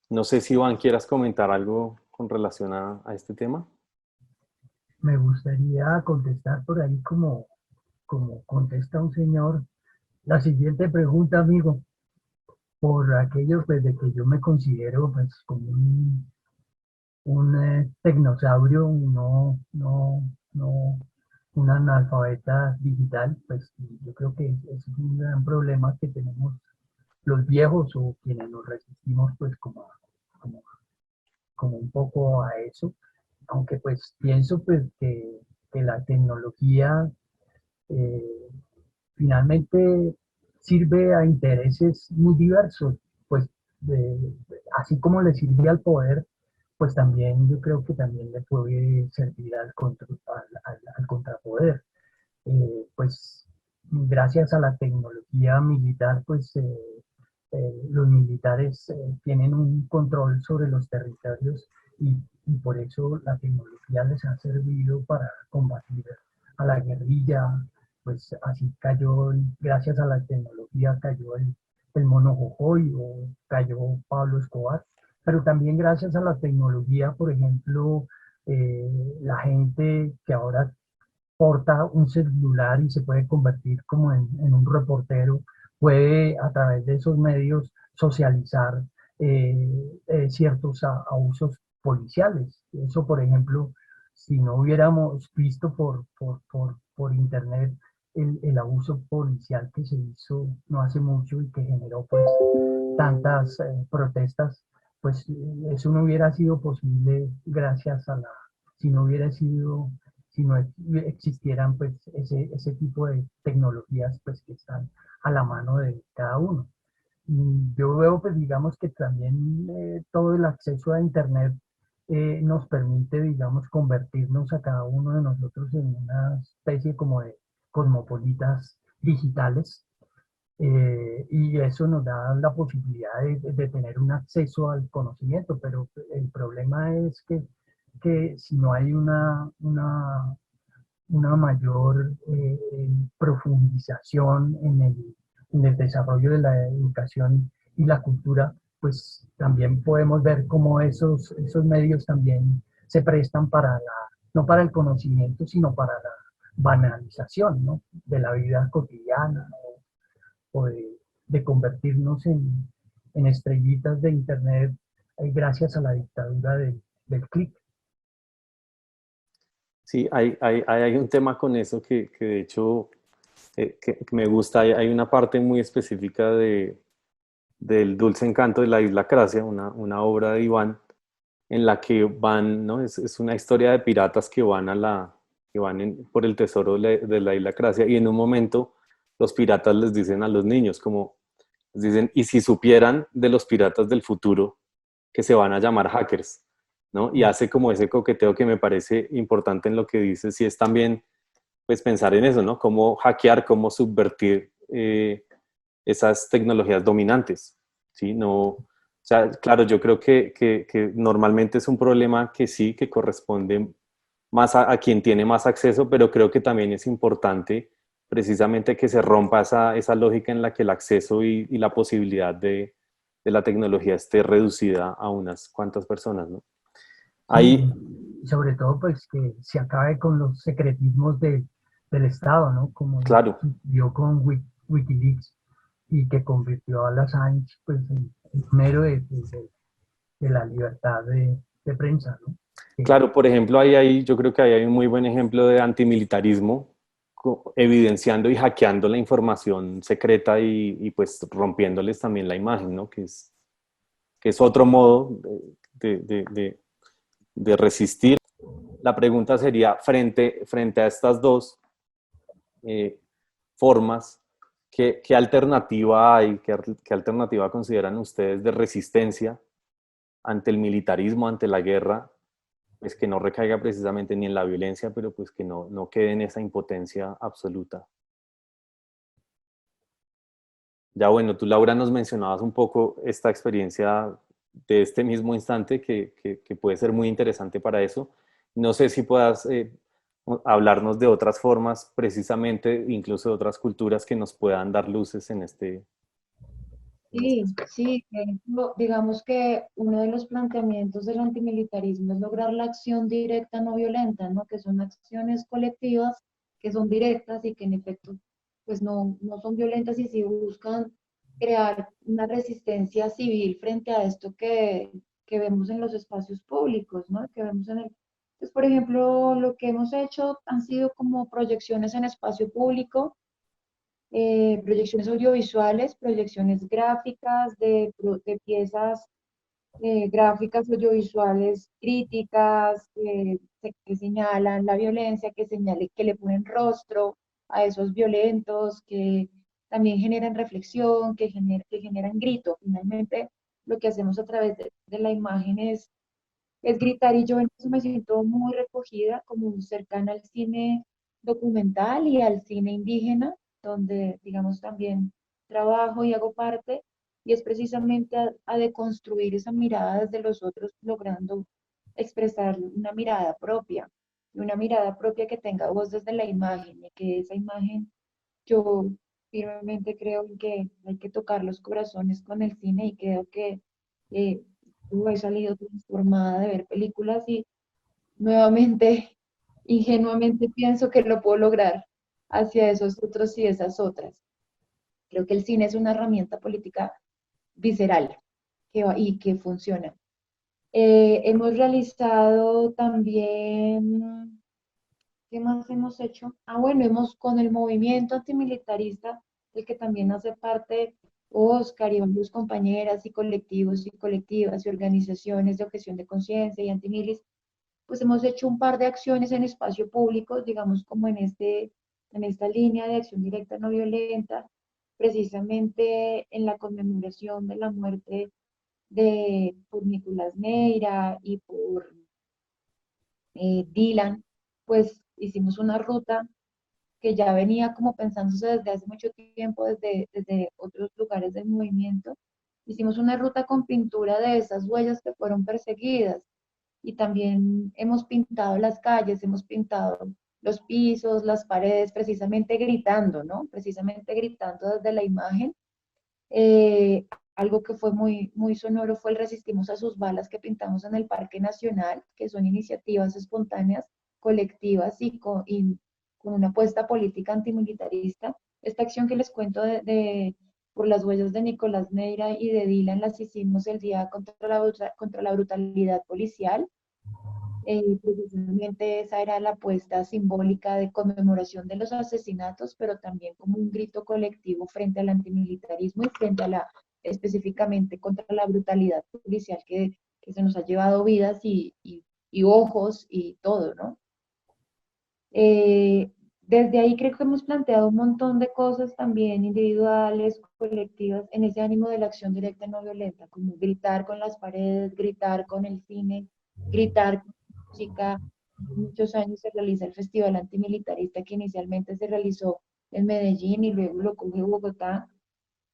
No sé si Iván quieras comentar algo con relación a este tema. Me gustaría contestar por ahí como contesta un señor la siguiente pregunta, amigo, por aquello pues, de que yo me considero pues, como un tecnosaurio, no un analfabeta digital, pues yo creo que es un gran problema que tenemos los viejos o quienes nos resistimos pues como, como un poco a eso, aunque pues pienso pues que la tecnología eh, finalmente sirve a intereses muy diversos, pues así como le sirve al poder, pues también yo creo que también le puede servir al contrapoder. Pues gracias a la tecnología militar, pues los militares tienen un control sobre los territorios y por eso la tecnología les ha servido para combatir a la guerrilla, pues así cayó, gracias a la tecnología cayó el mono Jojoy o cayó Pablo Escobar, pero también gracias a la tecnología, por ejemplo, la gente que ahora porta un celular y se puede convertir como en un reportero, puede a través de esos medios socializar ciertos abusos policiales. Eso, por ejemplo, si no hubiéramos visto por internet el abuso policial que se hizo no hace mucho y que generó pues tantas protestas, pues eso no hubiera sido posible gracias a si no hubiera sido si no existieran pues ese tipo de tecnologías pues que están a la mano de cada uno. Yo veo pues digamos que también todo el acceso a internet nos permite digamos convertirnos a cada uno de nosotros en una especie como de cosmopolitas digitales y eso nos da la posibilidad de tener un acceso al conocimiento, pero el problema es que si no hay una mayor profundización en el desarrollo de la educación y la cultura, pues también podemos ver cómo esos medios también se prestan no para el conocimiento, sino para la banalización, ¿no? De la vida cotidiana o de convertirnos en estrellitas de Internet gracias a la dictadura del clic. Sí, hay un tema con eso que de hecho que me gusta. Hay una parte muy específica del Dulce Encanto de la Isla Cracia, una obra de Iván, en la que van, ¿no? Es una historia de piratas que van por el tesoro de la Isla Cracia, y en un momento los piratas les dicen a los niños, como les dicen, y si supieran de los piratas del futuro que se van a llamar hackers, ¿no? Y hace como ese coqueteo que me parece importante en lo que dice, si es también pues pensar en eso, ¿no? Cómo hackear, cómo subvertir esas tecnologías dominantes, ¿sí? No, o sea, claro, yo creo que normalmente es un problema que sí, que corresponde más a quien tiene más acceso, pero creo que también es importante precisamente que se rompa esa lógica en la que el acceso y la posibilidad de la tecnología esté reducida a unas cuantas personas, ¿no? Ahí, Y sobre todo, pues, que se acabe con los secretismos del Estado, ¿no? Como claro, sucedió con Wikileaks y que convirtió a la Assange, pues, en un héroe de la libertad de prensa, ¿no? Que, claro, por ejemplo, yo creo que ahí hay un muy buen ejemplo de antimilitarismo, evidenciando y hackeando la información secreta y pues rompiéndoles también la imagen, ¿no? Que es otro modo de resistir. La pregunta sería, frente a estas dos eh, formas, ¿qué alternativa hay, qué alternativa consideran ustedes de resistencia ante el militarismo, ante la guerra, pues que no recaiga precisamente ni en la violencia, pero pues que no quede en esa impotencia absoluta? Ya bueno, tú Laura nos mencionabas un poco esta experiencia de este mismo instante que puede ser muy interesante para eso. No sé si puedas hablarnos de otras formas, precisamente, incluso de otras culturas que nos puedan dar luces en este Sí, aspecto. sí, por ejemplo, digamos que uno de los planteamientos del antimilitarismo es lograr la acción directa no violenta, ¿no? Que son acciones colectivas que son directas y que en efecto pues no son violentas y sí buscan crear una resistencia civil frente a esto que vemos en los espacios públicos, ¿no? Que vemos en el... Pues, por ejemplo, lo que hemos hecho han sido como proyecciones en espacio público, proyecciones audiovisuales, proyecciones gráficas de piezas gráficas audiovisuales críticas que señalan la violencia, que le ponen rostro a esos violentos, que también generan reflexión, que generan grito. Finalmente, lo que hacemos a través de la imagen es gritar y yo en eso me siento muy recogida, como cercana al cine documental y al cine indígena, donde, digamos, también trabajo y hago parte, y es precisamente a deconstruir esa mirada desde los otros, logrando expresar una mirada propia, y una mirada propia que tenga voz desde la imagen, y que esa imagen, yo firmemente creo en que hay que tocar los corazones con el cine y creo que eh, he salido transformada de ver películas y nuevamente, ingenuamente pienso que lo puedo lograr hacia esos otros y esas otras. Creo que el cine es una herramienta política visceral y que funciona. Hemos realizado también, ¿qué más hemos hecho? Ah, bueno, hemos con el movimiento antimilitarista, del que también hace parte Oscar y varios compañeras y colectivos y colectivas y organizaciones de objeción de conciencia y antimilis, pues hemos hecho un par de acciones en espacio público, digamos como en esta línea de acción directa no violenta, precisamente en la conmemoración de la muerte por Nicolás Neira y por Dylan, pues hicimos una ruta que ya venía como pensándose desde hace mucho tiempo, desde otros lugares del movimiento. Hicimos una ruta con pintura de esas huellas que fueron perseguidas y también hemos pintado las calles, hemos pintado los pisos, las paredes, precisamente gritando, ¿no? Precisamente gritando desde la imagen. Eh, Algo que fue muy sonoro fue el Resistimos a sus balas que pintamos en el Parque Nacional, que son iniciativas espontáneas, colectivas y con una apuesta política antimilitarista. Esta acción que les cuento por las huellas de Nicolás Neira y de Dylan las hicimos el día contra la brutalidad policial. Precisamente esa era la apuesta simbólica de conmemoración de los asesinatos, pero también como un grito colectivo frente al antimilitarismo y frente a específicamente contra la brutalidad policial que se nos ha llevado vidas y ojos y todo, ¿no? Desde ahí creo que hemos planteado un montón de cosas también individuales, colectivas, en ese ánimo de la acción directa no violenta, como gritar con las paredes, gritar con el cine, gritar con la música. Hace muchos años se realiza el Festival Antimilitarista que inicialmente se realizó en Medellín y luego lo cogió Bogotá.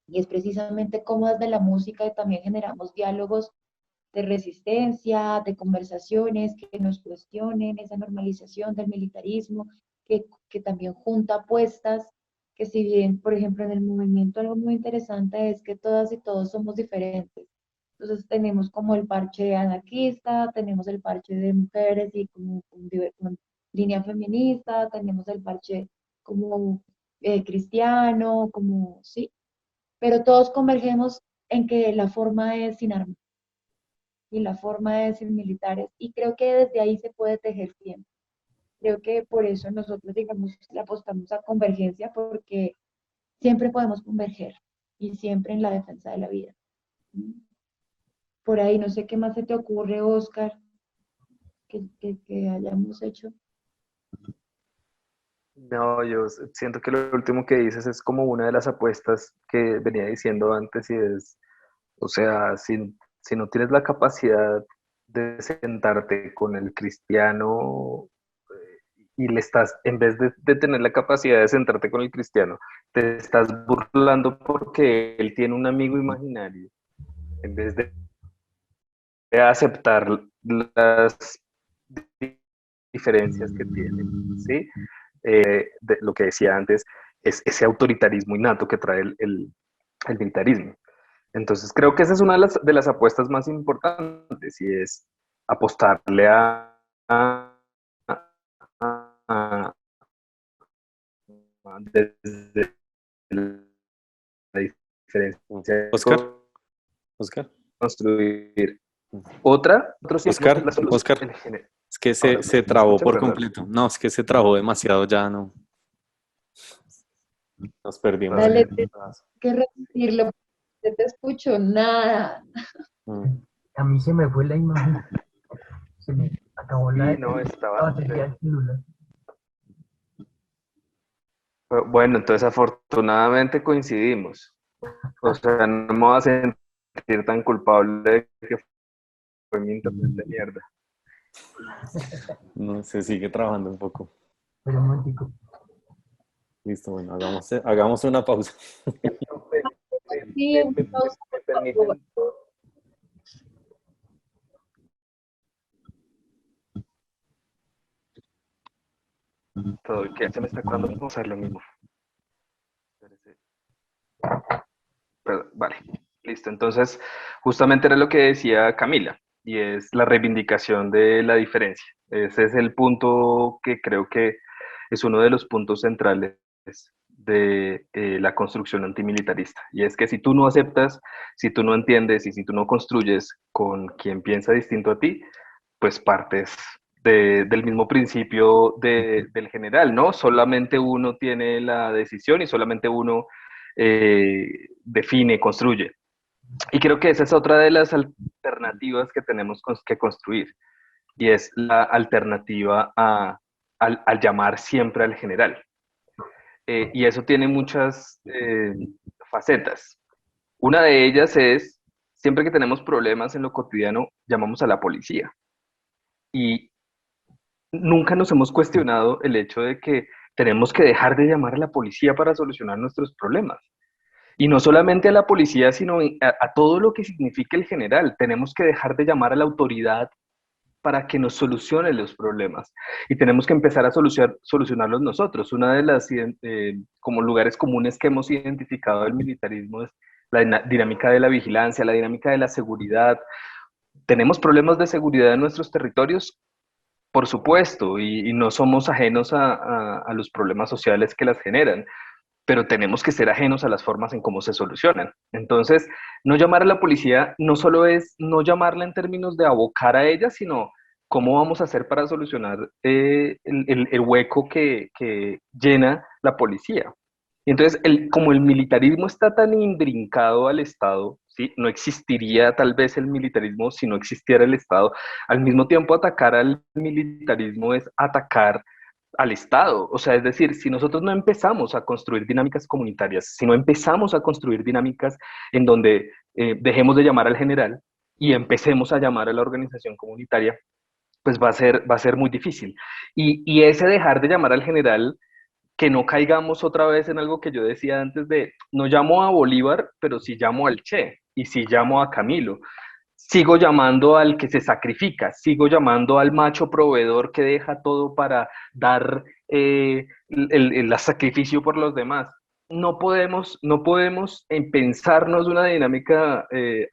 Y es precisamente cómo desde la música también generamos diálogos de resistencia, de conversaciones que nos cuestionen esa normalización del militarismo, que también junta apuestas, que si bien, por ejemplo, en el movimiento algo muy interesante es que todas y todos somos diferentes. Entonces tenemos como el parche anarquista, tenemos el parche de mujeres y como con línea feminista, tenemos el parche como cristiano, como, sí, pero todos convergemos en que la forma es sin armas y la forma es sin militares, y creo que desde ahí se puede tejer siempre. Creo que por eso nosotros, digamos, le apostamos a convergencia, porque siempre podemos converger y siempre en la defensa de la vida. Por ahí, no sé qué más se te ocurre, Oscar, que hayamos hecho. No, yo siento que lo último que dices es como una de las apuestas que venía diciendo antes y es, o sea, si no tienes la capacidad de sentarte con el cristiano y le estás, en vez de tener la capacidad de sentarte con el cristiano, te estás burlando porque él tiene un amigo imaginario, en vez de aceptar las diferencias que tienen, ¿sí? De lo que decía antes, es ese autoritarismo innato que trae el militarismo. Entonces creo que esa es una de las apuestas más importantes y es apostarle a desde la diferencia Oscar, Oscar, construir otro sí, Oscar, la solución. Oscar, es que Ahora, se ¿me trabó escucha, por perdón? completo. No, es que se trabó demasiado, ya no, nos perdimos. Dale, tienes que repetirlo, no te escucho nada. Mm. A mí se me fue la imagen, se me acabó Sí, la no, batería del celular. bueno, entonces afortunadamente coincidimos. O sea, no me voy a sentir tan culpable de que fue mi internet de mierda. No, se sigue trabajando un poco. Pero un momentico. Listo, bueno, hagamos una pausa. Sí, una pausa, ¿Me por favor. permiten? Todo que se me está acordando de hacer lo mismo. Vale, listo. Entonces, justamente era lo que decía Camila, y es la reivindicación de la diferencia. Ese es el punto que creo que es uno de los puntos centrales de la construcción antimilitarista. Y es que si tú no aceptas, si tú no entiendes y si tú no construyes con quien piensa distinto a ti, pues partes del mismo principio del general, ¿no? Solamente uno tiene la decisión y solamente uno define, construye. Y creo que esa es otra de las alternativas que tenemos que construir, y es la alternativa al llamar siempre al general. Y eso tiene muchas facetas. Una de ellas es, siempre que tenemos problemas en lo cotidiano, llamamos a la policía. Y nunca nos hemos cuestionado el hecho de que tenemos que dejar de llamar a la policía para solucionar nuestros problemas. Y no solamente a la policía, sino a todo lo que significa el general. Tenemos que dejar de llamar a la autoridad para que nos solucione los problemas. Y tenemos que empezar a solucionarlos nosotros. Una de las como lugares comunes que hemos identificado del militarismo es la dinámica de la vigilancia, la dinámica de la seguridad. ¿Tenemos problemas de seguridad en nuestros territorios? Por supuesto, y no somos ajenos a los problemas sociales que las generan, pero tenemos que ser ajenos a las formas en cómo se solucionan. Entonces, no llamar a la policía no solo es no llamarla en términos de abocar a ella, sino cómo vamos a hacer para solucionar el hueco que llena la policía. Y entonces, como el militarismo está tan imbrincado al Estado, ¿sí? No existiría tal vez el militarismo si no existiera el Estado. Al mismo tiempo, atacar al militarismo es atacar al Estado. O sea, es decir, si nosotros no empezamos a construir dinámicas comunitarias, si no empezamos a construir dinámicas en donde dejemos de llamar al general y empecemos a llamar a la organización comunitaria, pues va a ser muy difícil. Y ese dejar de llamar al general, que no caigamos otra vez en algo que yo decía antes de, no llamo a Bolívar, pero sí llamo al Che, y sí llamo a Camilo. sigo llamando al que se sacrifica, sigo llamando al macho proveedor que deja todo para dar el sacrificio por los demás. No podemos pensarnos una dinámica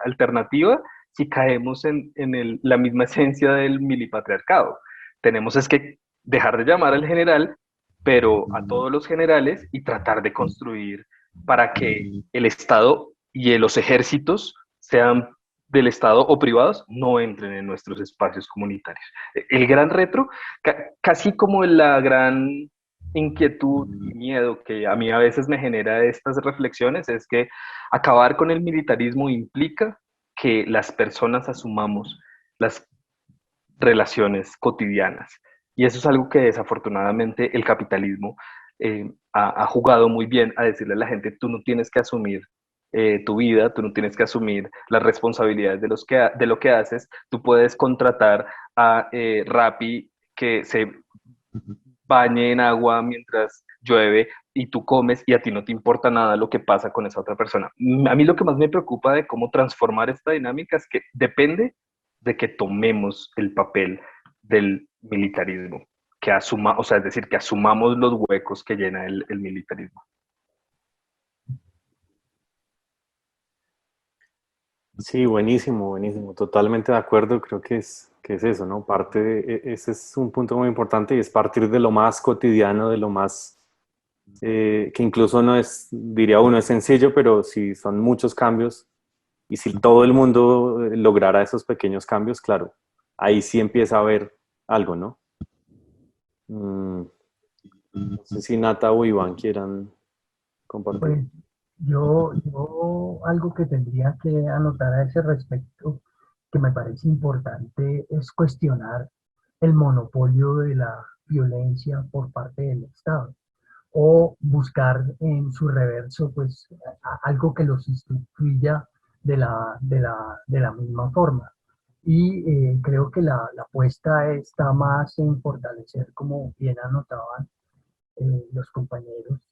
alternativa si caemos en la misma esencia del milipatriarcado. Tenemos es que dejar de llamar al general, pero a todos los generales, y tratar de construir para que el Estado y los ejércitos, sean del Estado o privados, no entren en nuestros espacios comunitarios. El gran reto, casi como la gran inquietud y miedo que a mí a veces me genera estas reflexiones, es que acabar con el militarismo implica que las personas asumamos las relaciones cotidianas. Y eso es algo que desafortunadamente el capitalismo ha jugado muy bien a decirle a la gente: tú no tienes que asumir tu vida, tú no tienes que asumir las responsabilidades de lo que haces, tú puedes contratar a Rappi que se bañe en agua mientras llueve y tú comes y a ti no te importa nada lo que pasa con esa otra persona. A mí lo que más me preocupa de cómo transformar esta dinámica es que depende de que tomemos el papel del militarismo, o sea, es decir, que asumamos los huecos que llena el militarismo. Sí, buenísimo, buenísimo. Totalmente de acuerdo. Creo que es eso, ¿no? Ese es un punto muy importante y es partir de lo más cotidiano, de lo más, que incluso no es, diría uno, es sencillo, pero si son muchos cambios y si todo el mundo lograra esos pequeños cambios, claro, ahí sí empieza a haber algo, ¿no? No sé si Nata o Iván quieran compartir. Pues yo algo que tendría que anotar a ese respecto, que me parece importante, es cuestionar el monopolio de la violencia por parte del Estado, o buscar en su reverso pues algo que los instituya de la misma forma. Y creo que la apuesta está más en fortalecer, como bien anotaban los compañeros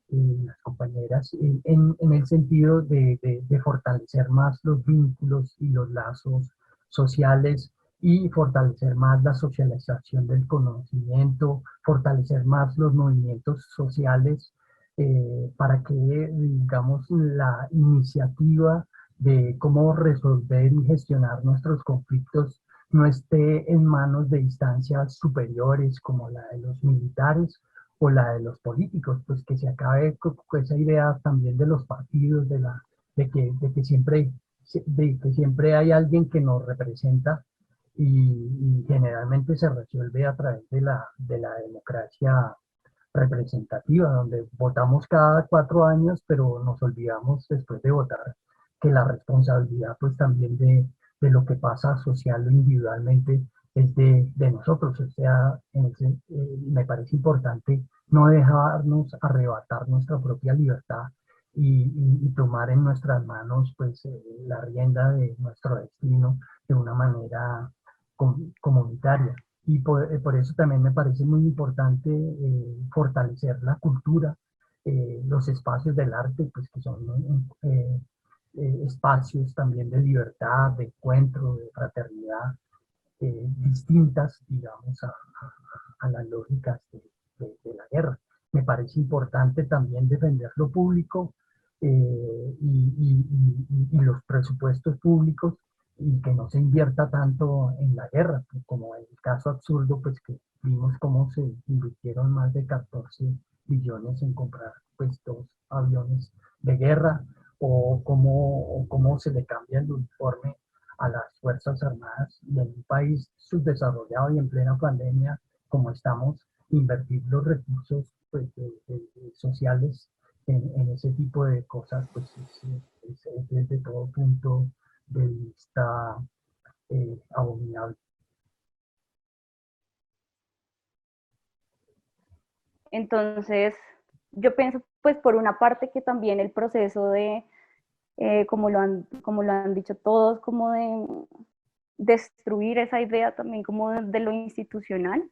y las compañeras, en el sentido de fortalecer más los vínculos y los lazos sociales, y fortalecer más la socialización del conocimiento, fortalecer más los movimientos sociales, para que, digamos, la iniciativa de cómo resolver y gestionar nuestros conflictos no esté en manos de instancias superiores como la de los militares o la de los políticos, pues que se acabe con esa idea también de los partidos, de que siempre hay alguien que nos representa, y generalmente se resuelve a través de la democracia representativa, donde votamos cada 4 años, pero nos olvidamos después de votar que la responsabilidad pues también de lo que pasa social o individualmente es de nosotros. O sea, me parece importante no dejarnos arrebatar nuestra propia libertad, y tomar en nuestras manos pues la rienda de nuestro destino de una manera comunitaria. Y por eso también me parece muy importante fortalecer la cultura, los espacios del arte, pues que son espacios también de libertad, de encuentro, de fraternidad, distintas, digamos, a las lógicas de la guerra. Me parece importante también defender lo público, y los presupuestos públicos, y que no se invierta tanto en la guerra, pues, como en el caso absurdo, pues que vimos cómo se invirtieron más de 14 billones en comprar pues 2 aviones de guerra, o cómo se le cambia el uniforme a las Fuerzas Armadas, y en un país subdesarrollado y en plena pandemia como estamos, invertir los recursos pues, sociales en ese tipo de cosas, pues es desde todo punto de vista abominable. Entonces, yo pienso, pues por una parte, que también el proceso de, como lo han dicho todos, como de destruir esa idea también como de lo institucional,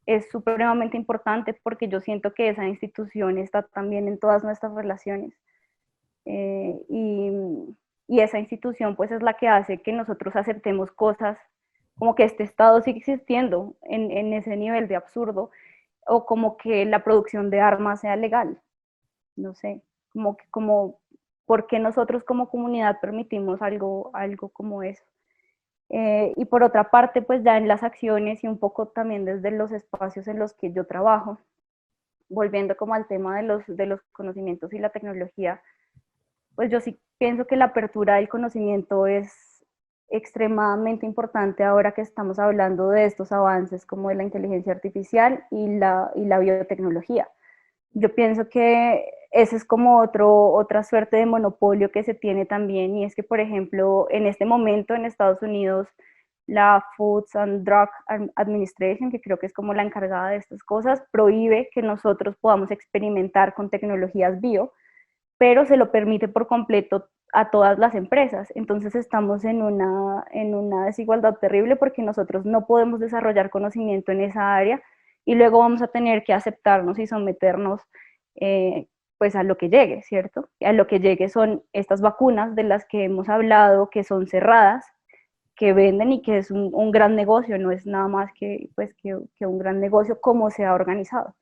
es supremamente importante, porque yo siento que esa institución está también en todas nuestras relaciones. Y y esa institución pues es la que hace que nosotros aceptemos cosas como que este Estado sigue existiendo en ese nivel de absurdo, o como que la producción de armas sea legal. No sé, como ¿por qué nosotros como comunidad permitimos algo como eso? Y por otra parte, pues ya en las acciones y un poco también desde los espacios en los que yo trabajo, volviendo como al tema de los conocimientos y la tecnología, pues yo sí pienso que la apertura del conocimiento es extremadamente importante ahora que estamos hablando de estos avances como de la inteligencia artificial y la biotecnología. Yo pienso que ese es como otra suerte de monopolio que se tiene también, y es que, por ejemplo, en este momento en Estados Unidos, la Foods and Drug Administration, que creo que es como la encargada de estas cosas, prohíbe que nosotros podamos experimentar con tecnologías bio, pero se lo permite por completo a todas las empresas. Entonces estamos en una desigualdad terrible porque nosotros no podemos desarrollar conocimiento en esa área y luego vamos a tener que aceptarnos y someternos pues a lo que llegue, ¿cierto? A lo que llegue son estas vacunas de las que hemos hablado, que son cerradas, que venden y que es un gran negocio, no es nada más que un gran negocio como se ha organizado.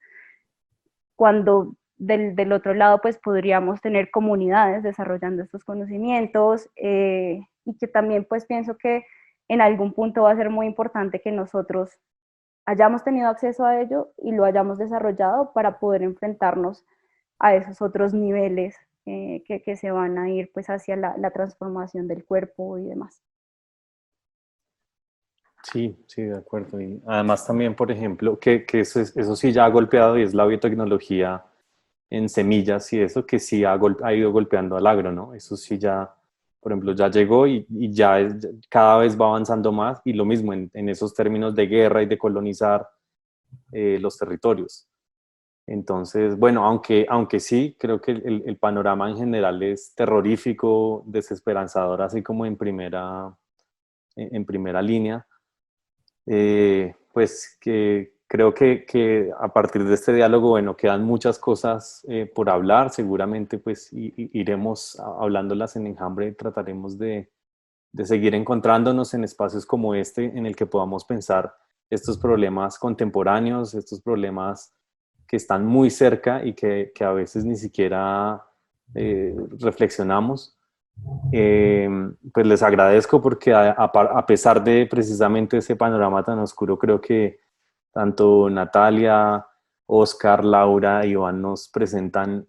Cuando del otro lado pues podríamos tener comunidades desarrollando estos conocimientos y que también pues pienso que en algún punto va a ser muy importante que nosotros hayamos tenido acceso a ello y lo hayamos desarrollado para poder enfrentarnos a esos otros niveles que se van a ir pues hacia la transformación del cuerpo y demás. Sí, sí, de acuerdo. Y además también, por ejemplo, que eso sí ya ha golpeado y es la biotecnología en semillas y eso que sí ha ido golpeando al agro, ¿no? Eso sí ya, por ejemplo, ya llegó y ya cada vez va avanzando más, y lo mismo en esos términos de guerra y de colonizar los territorios. Entonces, bueno, aunque sí, creo que el panorama en general es terrorífico, desesperanzador, así como en primera línea. Pues que creo que a partir de este diálogo, bueno, quedan muchas cosas por hablar. Seguramente pues iremos hablándolas en Enjambre y trataremos de seguir encontrándonos en espacios como este en el que podamos pensar estos problemas contemporáneos, estos problemas que están muy cerca y que a veces ni siquiera reflexionamos. Pues les agradezco porque a pesar de precisamente ese panorama tan oscuro, creo que tanto Natalia, Oscar, Laura y Iván nos presentan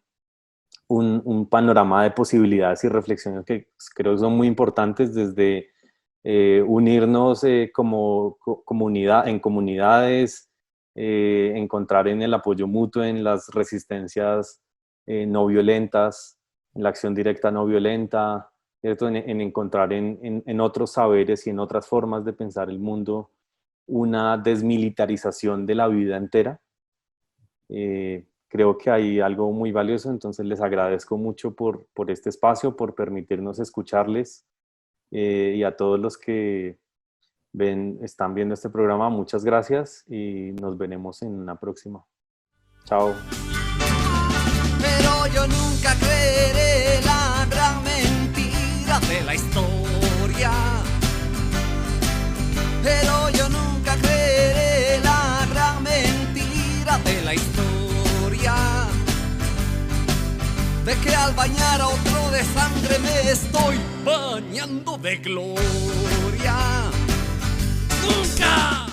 un panorama de posibilidades y reflexiones que creo que son muy importantes, desde unirnos como comunidad, en comunidades, encontrar en el apoyo mutuo, en las resistencias no violentas, en la acción directa no violenta, ¿cierto? En encontrar en otros saberes y en otras formas de pensar el mundo una desmilitarización de la vida entera. Creo que hay algo muy valioso, entonces les agradezco mucho por este espacio, por permitirnos escucharles, y a todos los que están viendo este programa, muchas gracias y nos veremos en una próxima. Chao. Pero yo nunca creeré la gran mentira de la historia. Pero yo nunca creeré la gran mentira de la historia. De que al bañar a otro de sangre me estoy bañando de gloria. ¡Nunca!